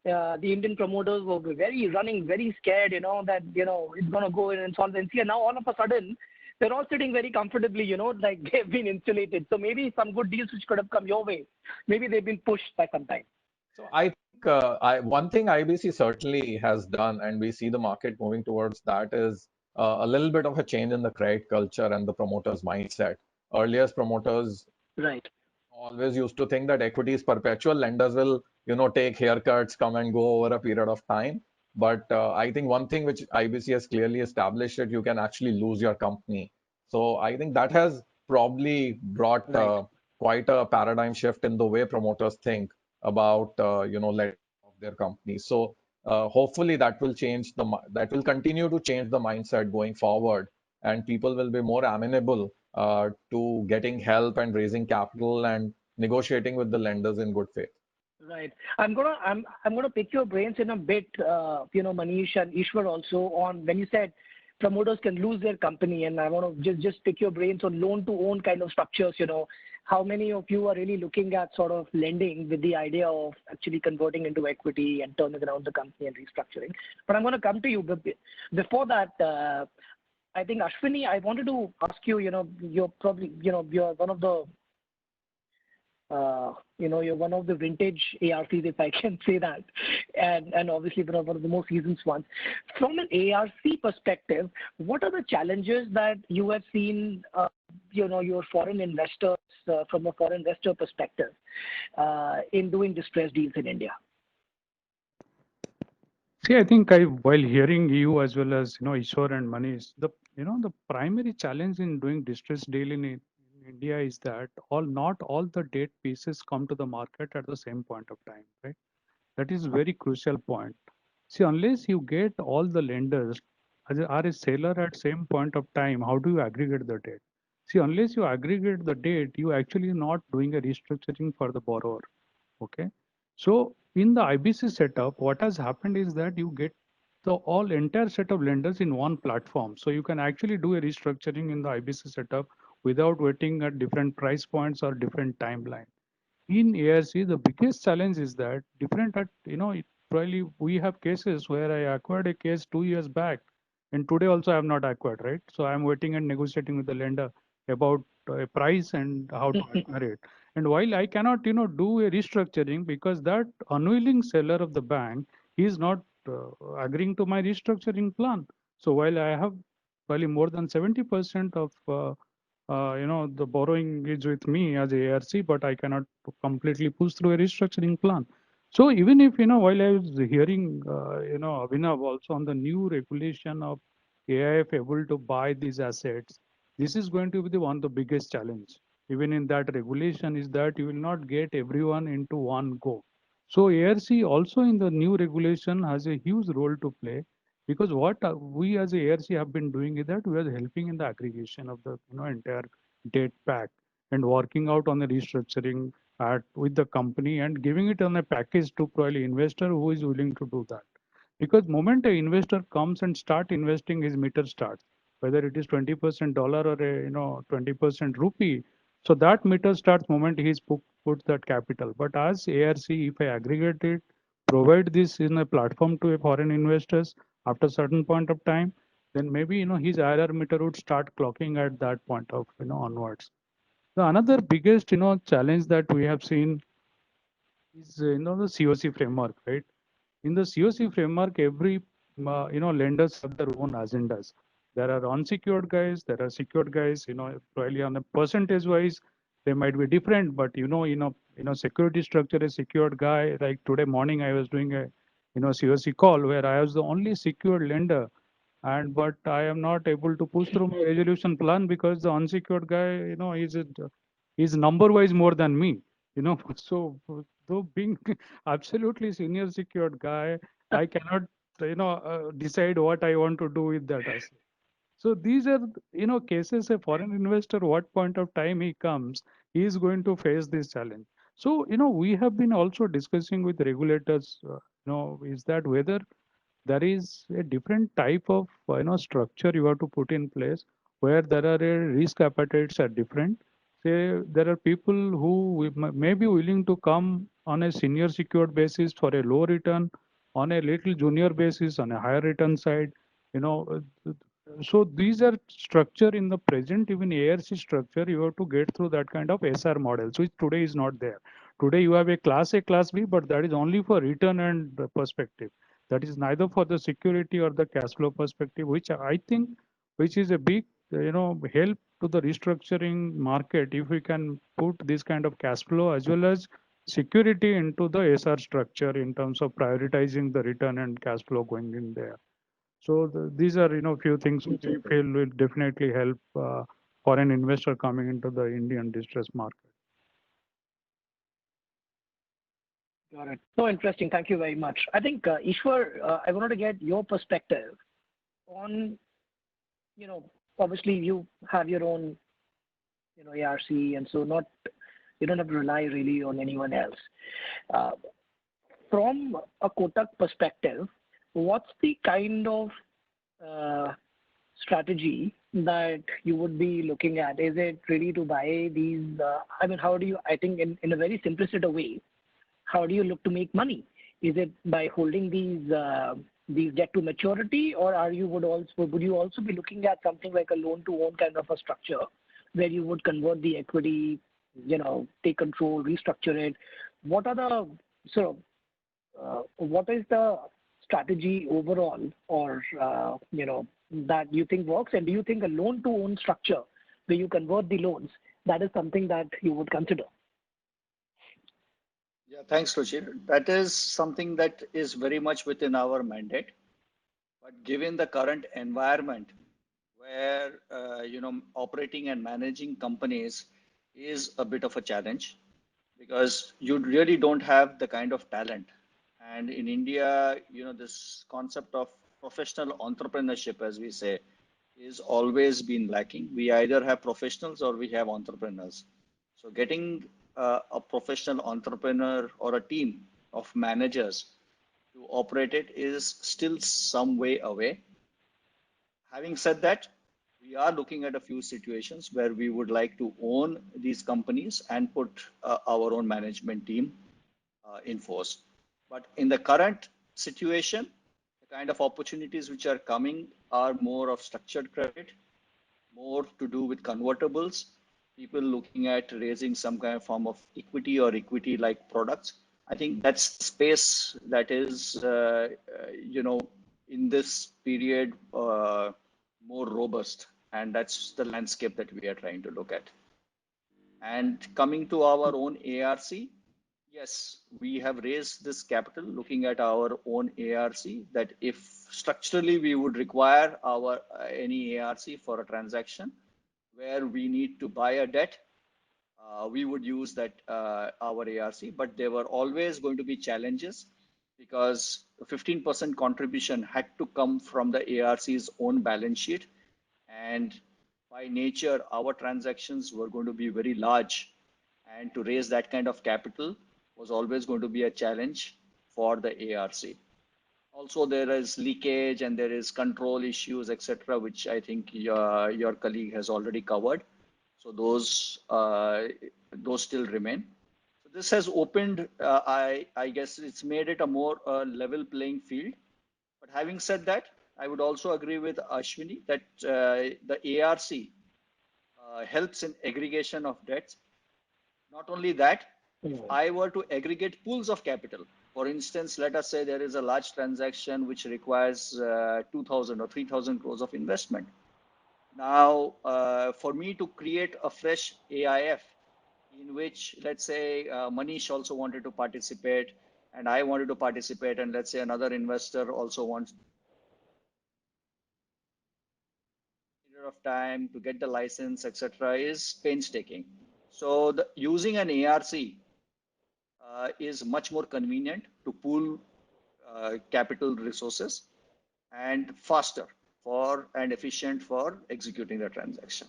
the Indian promoters were running very scared, that, it's going to go in insolvency. And now all of a sudden, they're all sitting very comfortably, like they've been insulated. So maybe some good deals which could have come your way, maybe they've been pushed by some time. So I think one thing IBC certainly has done, and we see the market moving towards that, is a little bit of a change in the credit culture and the promoters' mindset. Earlier, promoters Right. always used to think that equity is perpetual. Lenders will, take haircuts, come and go over a period of time. But I think one thing which IBC has clearly established that you can actually lose your company. So I think that has probably brought Right. quite a paradigm shift in the way promoters think about, letting of their companies. So hopefully that will that will continue to change the mindset going forward, and people will be more amenable to getting help and raising capital and negotiating with the lenders in good faith. Right. I'm gonna pick your brains in a bit, Manish and Ishwar also on when you said promoters can lose their company, and I want to just pick your brains on loan to own kind of structures. How many of you are really looking at sort of lending with the idea of actually converting into equity and turning around the company and restructuring? But I'm going to come to you. But before that, I think Ashwini, I wanted to ask you. You're probably, you're one of the you're one of the vintage ARCs, if I can say that, and obviously one of the most seasoned ones. From an ARC perspective, what are the challenges that you have seen, your foreign investors, from a foreign investor perspective, in doing distressed deals in India? See, I think while hearing you as well as Ishwar and Manish, the primary challenge in doing distressed deal in India is that not all the debt pieces come to the market at the same point of time, right? That is very crucial point. See, unless you get all the lenders are a seller at same point of time, how do you aggregate the debt? See, unless you aggregate the debt, you actually not doing a restructuring for the borrower. Okay. So in the IBC setup, what has happened is that you get the entire set of lenders in one platform. So you can actually do a restructuring in the IBC setup without waiting at different price points or different timeline. In ARC, the biggest challenge is that different at, probably we have cases where I acquired a case 2 years back, and today also I have not acquired, right? So I'm waiting and negotiating with the lender about a price and how to acquire it. And while I cannot, do a restructuring because that unwilling seller of the bank is not agreeing to my restructuring plan. So while I have probably more than 70% of the borrowing is with me as a ARC, but I cannot completely push through a restructuring plan. So even if, while I was hearing, Abhinav also on the new regulation of AIF able to buy these assets, this is going to be the one of the biggest challenge. Even in that regulation is that you will not get everyone into one go. So ARC also in the new regulation has a huge role to play because what we as a ARC have been doing is that we are helping in the aggregation of the entire debt pack and working out on the restructuring with the company and giving it on a package to probably investor who is willing to do that. Because moment an investor comes and start investing, his meter starts, whether it is 20% dollar or a 20% rupee. So that meter starts moment he puts that capital. But as ARC, if I aggregate it, provide this in a platform to a foreign investors after certain point of time, then maybe his IRR meter would start clocking at that point of onwards. The another biggest challenge that we have seen is the COC framework, right? In the COC framework, every lenders have their own agendas. There are unsecured guys, there are secured guys. Probably on a percentage wise, they might be different, but security structure a secured guy. Like today morning, I was doing a COC call where I was the only secured lender, and but I am not able to push through my resolution plan because the unsecured guy, is number wise more than me. So though being absolutely senior secured guy, I cannot, decide what I want to do with that asset. So these are, cases a foreign investor, what point of time he comes, he is going to face this challenge. So, we have been also discussing with regulators, is that whether there is a different type of, structure you have to put in place where there are risk appetites are different. Say there are people who may be willing to come on a senior secured basis for a low return, on a little junior basis on a higher return side. You know, So these are structure in the present, even ARC structure, you have to get through that kind of SR models, which today is not there. Today you have a Class A, Class B, but that is only for return and perspective. That is neither for the security or the cash flow perspective, which I think, which is a big, help to the restructuring market if we can put this kind of cash flow as well as security into the SR structure in terms of prioritizing the return and cash flow going in there. So these are, few things which I feel will definitely help for an investor coming into the Indian distress market. Got it. So interesting. Thank you very much. I think, Ishwar, I wanted to get your perspective on, obviously you have your own, ARC, and so you don't have to rely really on anyone else. From a Kotak perspective, what's the kind of strategy that you would be looking at? Is it really to buy these? I mean, how do you? I think in a very simplistic way, how do you look to make money? Is it by holding these debt to maturity, or would you also be looking at something like a loan to own kind of a structure, where you would convert the equity, take control, restructure it? What are the sort of what is the strategy overall, or that you think works? And do you think a loan to own structure where you convert the loans, that is something that you would consider? Yeah, thanks, Ruchir. That is something that is very much within our mandate. But given the current environment where operating and managing companies is a bit of a challenge, because you really don't have the kind of talent. And in India, this concept of professional entrepreneurship, as we say, is always been lacking. We either have professionals or we have entrepreneurs. So getting a professional entrepreneur or a team of managers to operate it is still some way away. Having said that, we are looking at a few situations where we would like to own these companies and put our own management team in force. But in the current situation, the kind of opportunities which are coming are more of structured credit, more to do with convertibles, people looking at raising some kind of form of equity or equity-like products. I think that's the space that is, in this period, more robust, and that's the landscape that we are trying to look at. And coming to our own ARC, yes, we have raised this capital looking at our own ARC, that if structurally we would require our any ARC for a transaction where we need to buy a debt, we would use that our ARC. But there were always going to be challenges, because 15% contribution had to come from the ARC's own balance sheet, and by nature our transactions were going to be very large, and to raise that kind of capital was always going to be a challenge for the ARC. Also, there is leakage and there is control issues, etc., which I think your colleague has already covered. So those still remain. So this has opened, I guess it's made it a more level playing field. But having said that, I would also agree with Ashwini that the ARC helps in aggregation of debts. Not only that, if I were to aggregate pools of capital, for instance, let us say there is a large transaction which requires 2,000 or 3,000 crores of investment. Now, for me to create a fresh AIF in which, let's say, Manish also wanted to participate and I wanted to participate, and let's say another investor also wants of time to get the license, etc., is painstaking. So using an ARC is much more convenient to pool capital resources and faster and efficient for executing the transaction.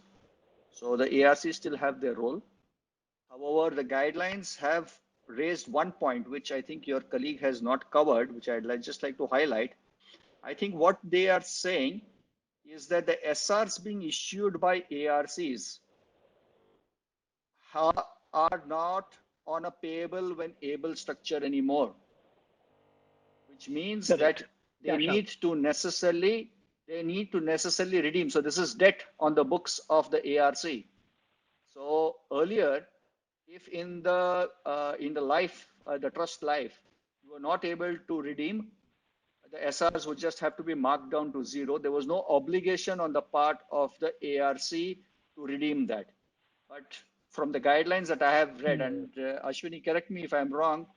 So the ARC still have their role. However, the guidelines have raised one point, which I think your colleague has not covered, which I'd just like to highlight. I think what they are saying is that the SRs being issued by ARCs are not on a payable when able structure anymore, which means that they need to necessarily they need to necessarily redeem. So this is debt on the books of the ARC. So earlier, if in the life, the trust life, you were not able to redeem, the SRs would just have to be marked down to zero. There was no obligation on the part of the ARC to redeem that. But from the guidelines that I have read, and Ashwini, correct me if I'm wrong,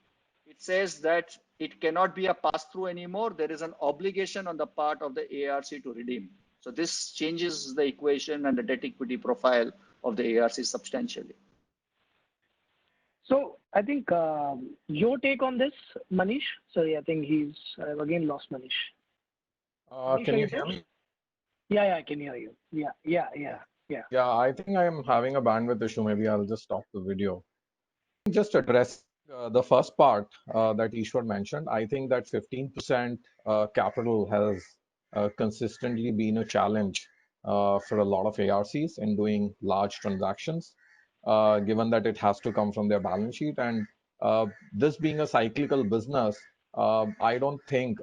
it says that it cannot be a pass-through anymore. There is an obligation on the part of the ARC to redeem. So this changes the equation and the debt equity profile of the ARC substantially. So I think your take on this, Manish. Sorry, I think I've again lost Manish. Manish, Can are you you hear there? me? Yeah, I can hear you. Yeah. Yeah, I think I am having a bandwidth issue. Maybe I'll just stop the video. Just address the first part that Ishwar mentioned. I think that 15% capital has consistently been a challenge for a lot of ARCs in doing large transactions, given that it has to come from their balance sheet. And this being a cyclical business, I don't think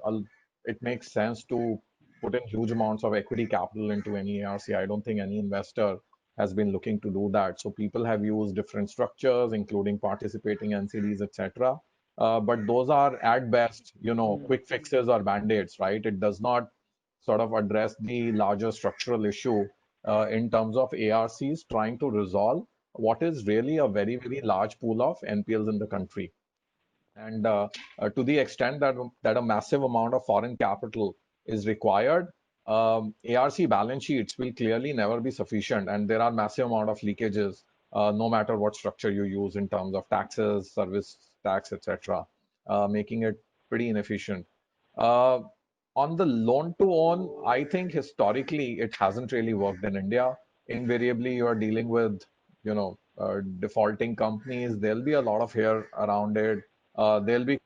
it makes sense to put in huge amounts of equity capital into any ARC. I don't think any investor has been looking to do that. So people have used different structures, including participating NCDs, etc. But those are at best, quick fixes or band-aids, right? It does not sort of address the larger structural issue in terms of ARCs trying to resolve what is really a very, very large pool of NPLs in the country. And to the extent that a massive amount of foreign capital is required, ARC balance sheets will clearly never be sufficient, and there are massive amount of leakages, no matter what structure you use in terms of taxes, service tax, etc., making it pretty inefficient. Uh, on the loan to own, I think historically it hasn't really worked in India. Invariably, you are dealing with, defaulting companies. There'll be a lot of hair around it. There'll be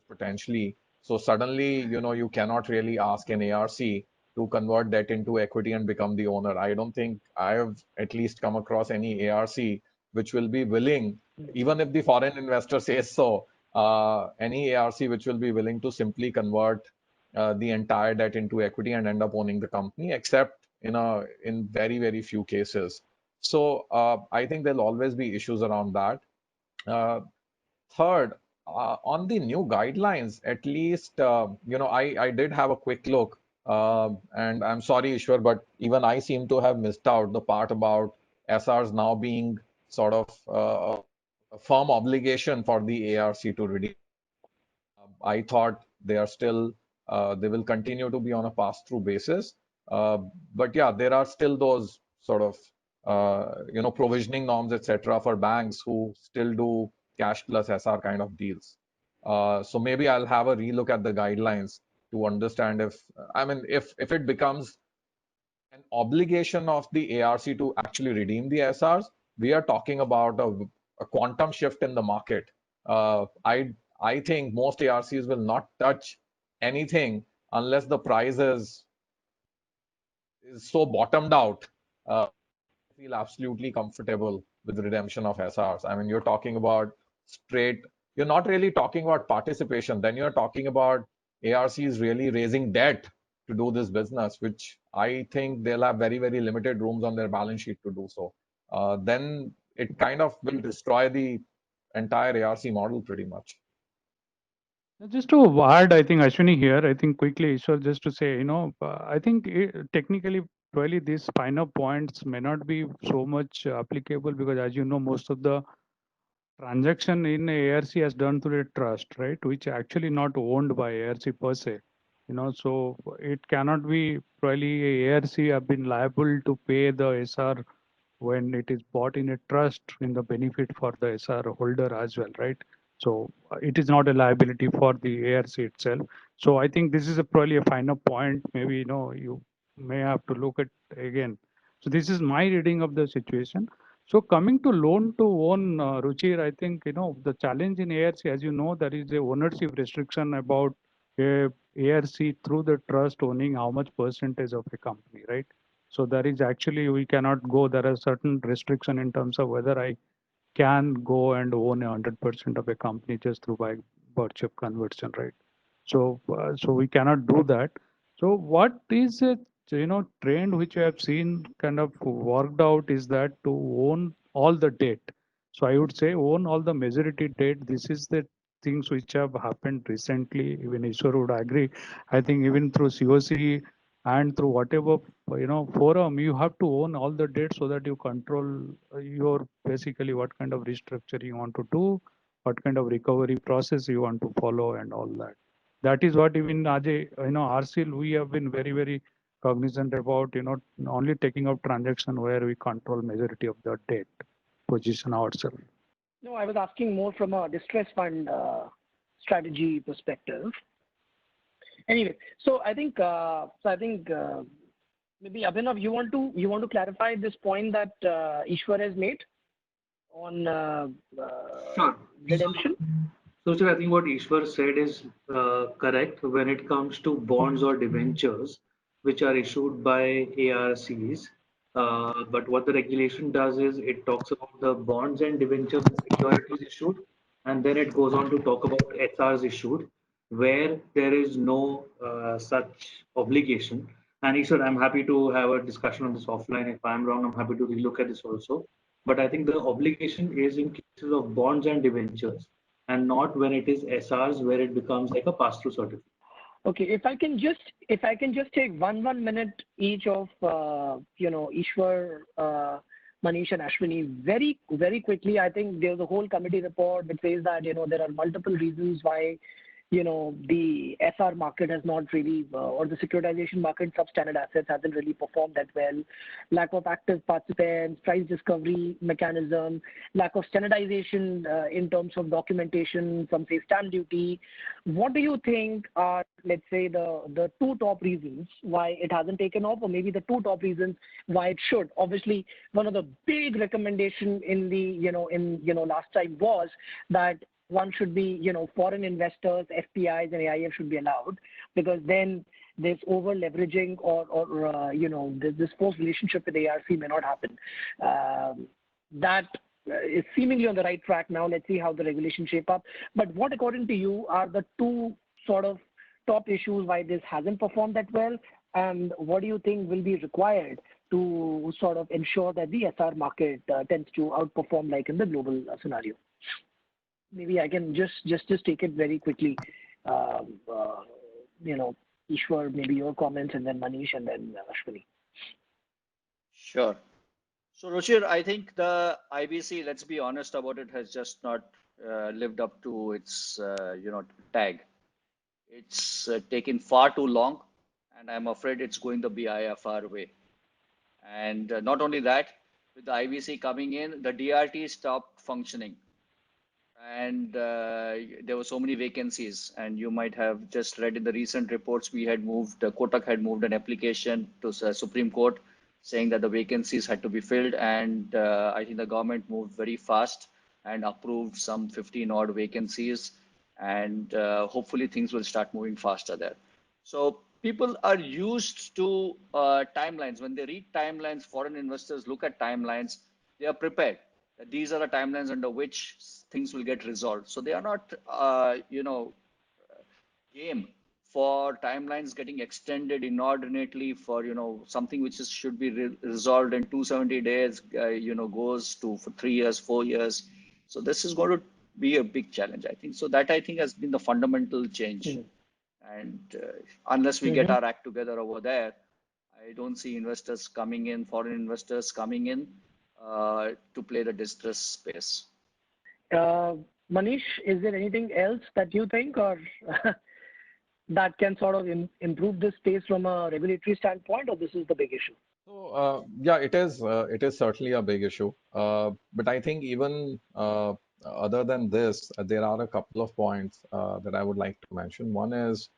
potentially. So suddenly, you cannot really ask an ARC to convert debt into equity and become the owner. I don't think I have at least come across any ARC which will be willing, even if the foreign investor says so, any ARC which will be willing to simply convert the entire debt into equity and end up owning the company, except in very, very few cases. So I think there'll always be issues around that. Uh, Third, on the new guidelines, at least, I did have a quick look, and I'm sorry, Ishwar, but even I seem to have missed out the part about SRs now being sort of a firm obligation for the ARC to redeem. I thought they will continue to be on a pass-through basis. Uh, but yeah, there are still those sort of, provisioning norms, etc., for banks who still do cash plus SR kind of deals. So maybe I'll have a relook at the guidelines to understand if it becomes an obligation of the ARC to actually redeem the SRs, we are talking about a quantum shift in the market. I think most ARCs will not touch anything unless the price is so bottomed out. Feel absolutely comfortable with redemption of SRs. I mean, you're talking about straight, you're not really talking about participation. Then you're talking about ARCs really raising debt to do this business, which I think they'll have very, very limited rooms on their balance sheet to do so. Then it kind of will destroy the entire ARC model pretty much. Just to add, I think Ashwini here, I think quickly, Ishwar, just to say, I think technically, probably these finer points may not be so much applicable because, as you know, most of the transaction in ARC has done through a trust, right, which actually not owned by ARC per se. So it cannot be probably ARC have been liable to pay the SR when it is bought in a trust in the benefit for the SR holder as well, right? So it is not a liability for the ARC itself. So I think this is probably a finer point. Maybe you may have to look at again. So this is my reading of the situation. So coming to loan to own, Ruchir, I think the challenge in ARC, as you know, there is a ownership restriction about a ARC through the trust owning how much percentage of a company, right? So there is actually we cannot go. There are certain restriction in terms of whether I can go and own 100% of a company just through by virtue of conversion, right? So we cannot do that. So what is a trend which you have seen kind of worked out is that to own all the debt. So I would say own all the majority debt. This is the things which have happened recently. Even Ishwar would agree. I think even through COC and through whatever forum, you have to own all the debt so that you control your basically what kind of restructuring you want to do, what kind of recovery process you want to follow, and all that. That is what even Ajay, RCL, we have been very, very cognizant about, only taking up transaction where we control majority of the debt position ourselves. No, I was asking more from a distress fund strategy perspective. Anyway, so I think maybe Abhinav, you want to clarify this point that Ishwar has made on Sure. redemption. So, sir, I think what Ishwar said is correct when it comes to bonds or debentures which are issued by ARCs. But what the regulation does is it talks about the bonds and debentures and securities issued, and then it goes on to talk about SRs issued, where there is no such obligation. And Ishwar, I'm happy to have a discussion on this offline. If I'm wrong, I'm happy to relook at this also. But I think the obligation is in cases of bonds and debentures and not when it is SRs where it becomes like a pass-through certificate. Okay, if I can just take one minute each of Ishwar, Manish and Ashwini very quickly. I think there's a whole committee report that says that there are multiple reasons why the SR market has not really, or the securitization market substandard assets hasn't really performed that well. Lack of active participants, price discovery mechanism, lack of standardization in terms of documentation, some say stamp duty. What do you think are, let's say, the two top reasons why it hasn't taken off, or maybe the two top reasons why it should? Obviously, one of the big recommendation in the last time was that one should be, foreign investors, FPIs and AIF should be allowed, because then this over leveraging or this forced relationship with ARC may not happen. That is seemingly on the right track now. Let's see how the regulations shape up. But what, according to you, are the two sort of top issues why this hasn't performed that well? And what do you think will be required to sort of ensure that the SR market tends to outperform like in the global scenario? Maybe I can just take it very quickly. Ishwar, maybe your comments, and then Manish, and then Ashwini. Sure. So, Ruchir, I think the IBC, let's be honest about it, has just not lived up to its, tag. It's taken far too long, and I'm afraid it's going the BIFR way. And not only that, with the IBC coming in, the DRT stopped functioning. And there were so many vacancies, and you might have just read in the recent reports Kotak had moved an application to Supreme Court saying that the vacancies had to be filled, and I think the government moved very fast and approved some 15 odd vacancies, and hopefully things will start moving faster there. So people are used to timelines. When they read timelines, foreign investors look at timelines, they are prepared. These are the timelines under which things will get resolved. So they are not, game for timelines getting extended inordinately for, something which should be resolved in 270 days, goes to for 3 years, 4 years. So this is going to be a big challenge, I think. So that, I think, has been the fundamental change. And unless we get our act together over there, I don't see investors coming in, foreign investors coming in to play the distress space. Manish, is there anything else that you think or that can sort of improve this space from a regulatory standpoint, or this is the big issue? So yeah, it is certainly a big issue. But I think even other than this, there are a couple of points that I would like to mention. One is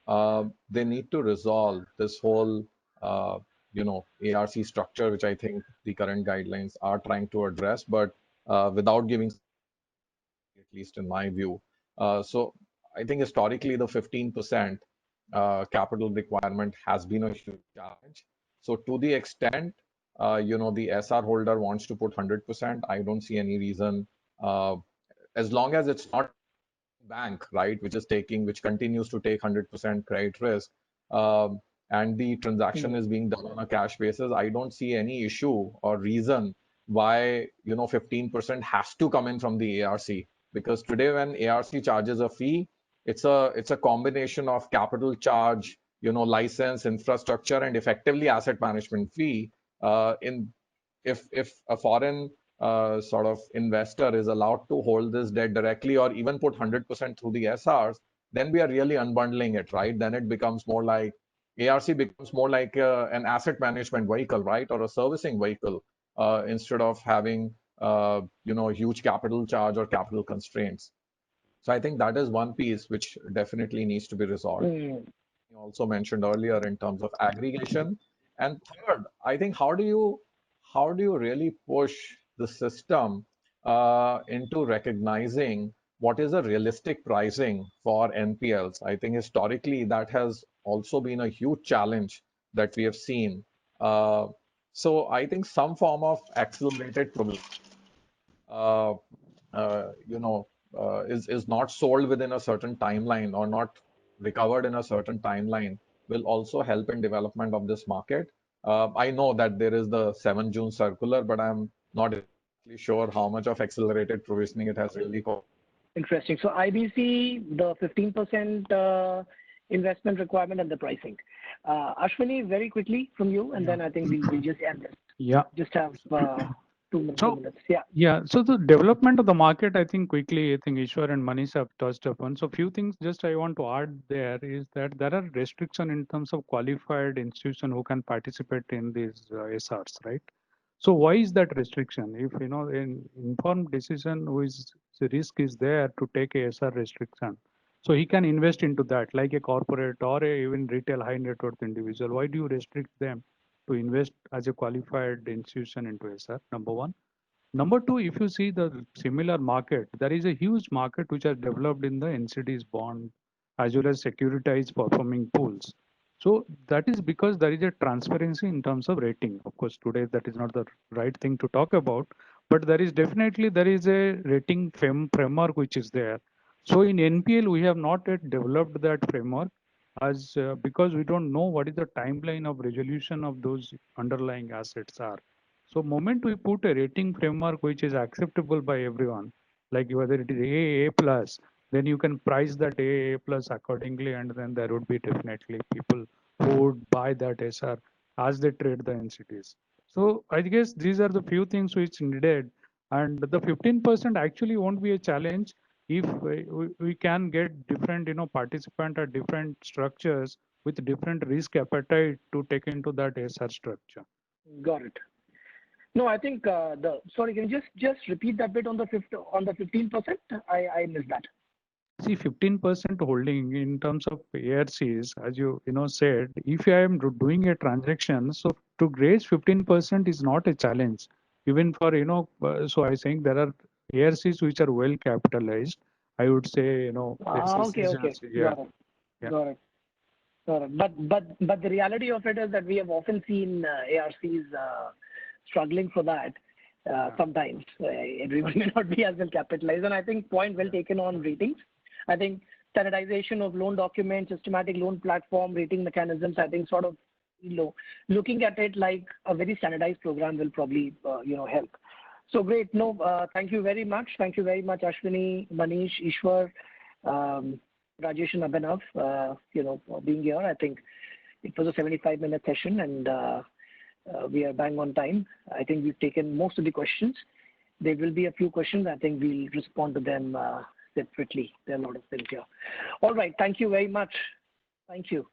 they need to resolve this whole ARC structure, which I think the current guidelines are trying to address, but without giving, at least in my view. So I think historically the 15% capital requirement has been a huge challenge. So to the extent the SR holder wants to put 100%, I don't see any reason, as long as it's not bank, right, which continues to take 100% credit risk. and the transaction is being done on a cash basis, I don't see any issue or reason why 15% has to come in from the ARC. Because today when ARC charges a fee, it's a combination of capital charge, license, infrastructure, and effectively asset management fee. If a foreign sort of investor is allowed to hold this debt directly or even put 100% through the SRs, then we are really unbundling it, right? Then it becomes more like ARC becomes more like an asset management vehicle, right, or a servicing vehicle, instead of having huge capital charge or capital constraints. So I think that is one piece which definitely needs to be resolved. You also mentioned earlier in terms of aggregation. And third, I think how do you really push the system into recognizing what is a realistic pricing for NPLs? I think historically that has also been a huge challenge that we have seen. So I think some form of accelerated provision, is not sold within a certain timeline or not recovered in a certain timeline will also help in development of this market. I know that there is the 7 June circular, but I'm not exactly sure how much of accelerated provisioning it has really caused. Interesting. So IBC, the 15% investment requirement and the pricing. Ashwini, very quickly from you, and then I think we'll just end this. Yeah. Just have 2 minutes. Yeah. Yeah. So the development of the market, I think quickly, I think Ishwar and Manish have touched upon. So few things just I want to add there is that there are restrictions in terms of qualified institution who can participate in these SRs, right? So why is that restriction? If an informed decision the risk is there to take a SR restriction, so he can invest into that like a corporate or even retail high net worth individual. Why do you restrict them to invest as a qualified institution into SR? Number one. Number two, if you see the similar market, there is a huge market which has developed in the NCDs bond as well as securitized performing pools. So that is because there is a transparency in terms of rating. Of course, today that is not the right thing to talk about, but there is a rating framework which is there. So in NPL, we have not yet developed that framework as because we don't know what is the timeline of resolution of those underlying assets are. So moment we put a rating framework which is acceptable by everyone, like whether it is AA plus, then you can price that AA plus accordingly, and then there would be definitely people who would buy that SR as they trade the NCDs. So I guess these are the few things which needed, and the 15% actually won't be a challenge if we can get different participant at different structures with different risk appetite to take into that SR structure. Got it. No, I think sorry, can you just repeat that bit on the 15%? I missed that. See, 15% holding in terms of ARCs, as you said, if I am doing a transaction, so to raise 15% is not a challenge. Even for so I think there are ARCs which are well capitalized. I would say Okay. Yeah. Got it. But the reality of it is that we have often seen ARCs struggling for that. Sometimes everyone may not be as well capitalized, and I think point well taken on ratings. I think standardization of loan documents, systematic loan platform, rating mechanisms, I think sort of looking at it like a very standardized program will probably help. So great. No, thank you very much. Thank you very much, Ashwini, Manish, Ishwar, Rajesh and Abhinav, for being here. I think it was a 75-minute session, and we are bang on time. I think we've taken most of the questions. There will be a few questions. I think we'll respond to them separately. There are a lot of things here. All right. Thank you very much. Thank you.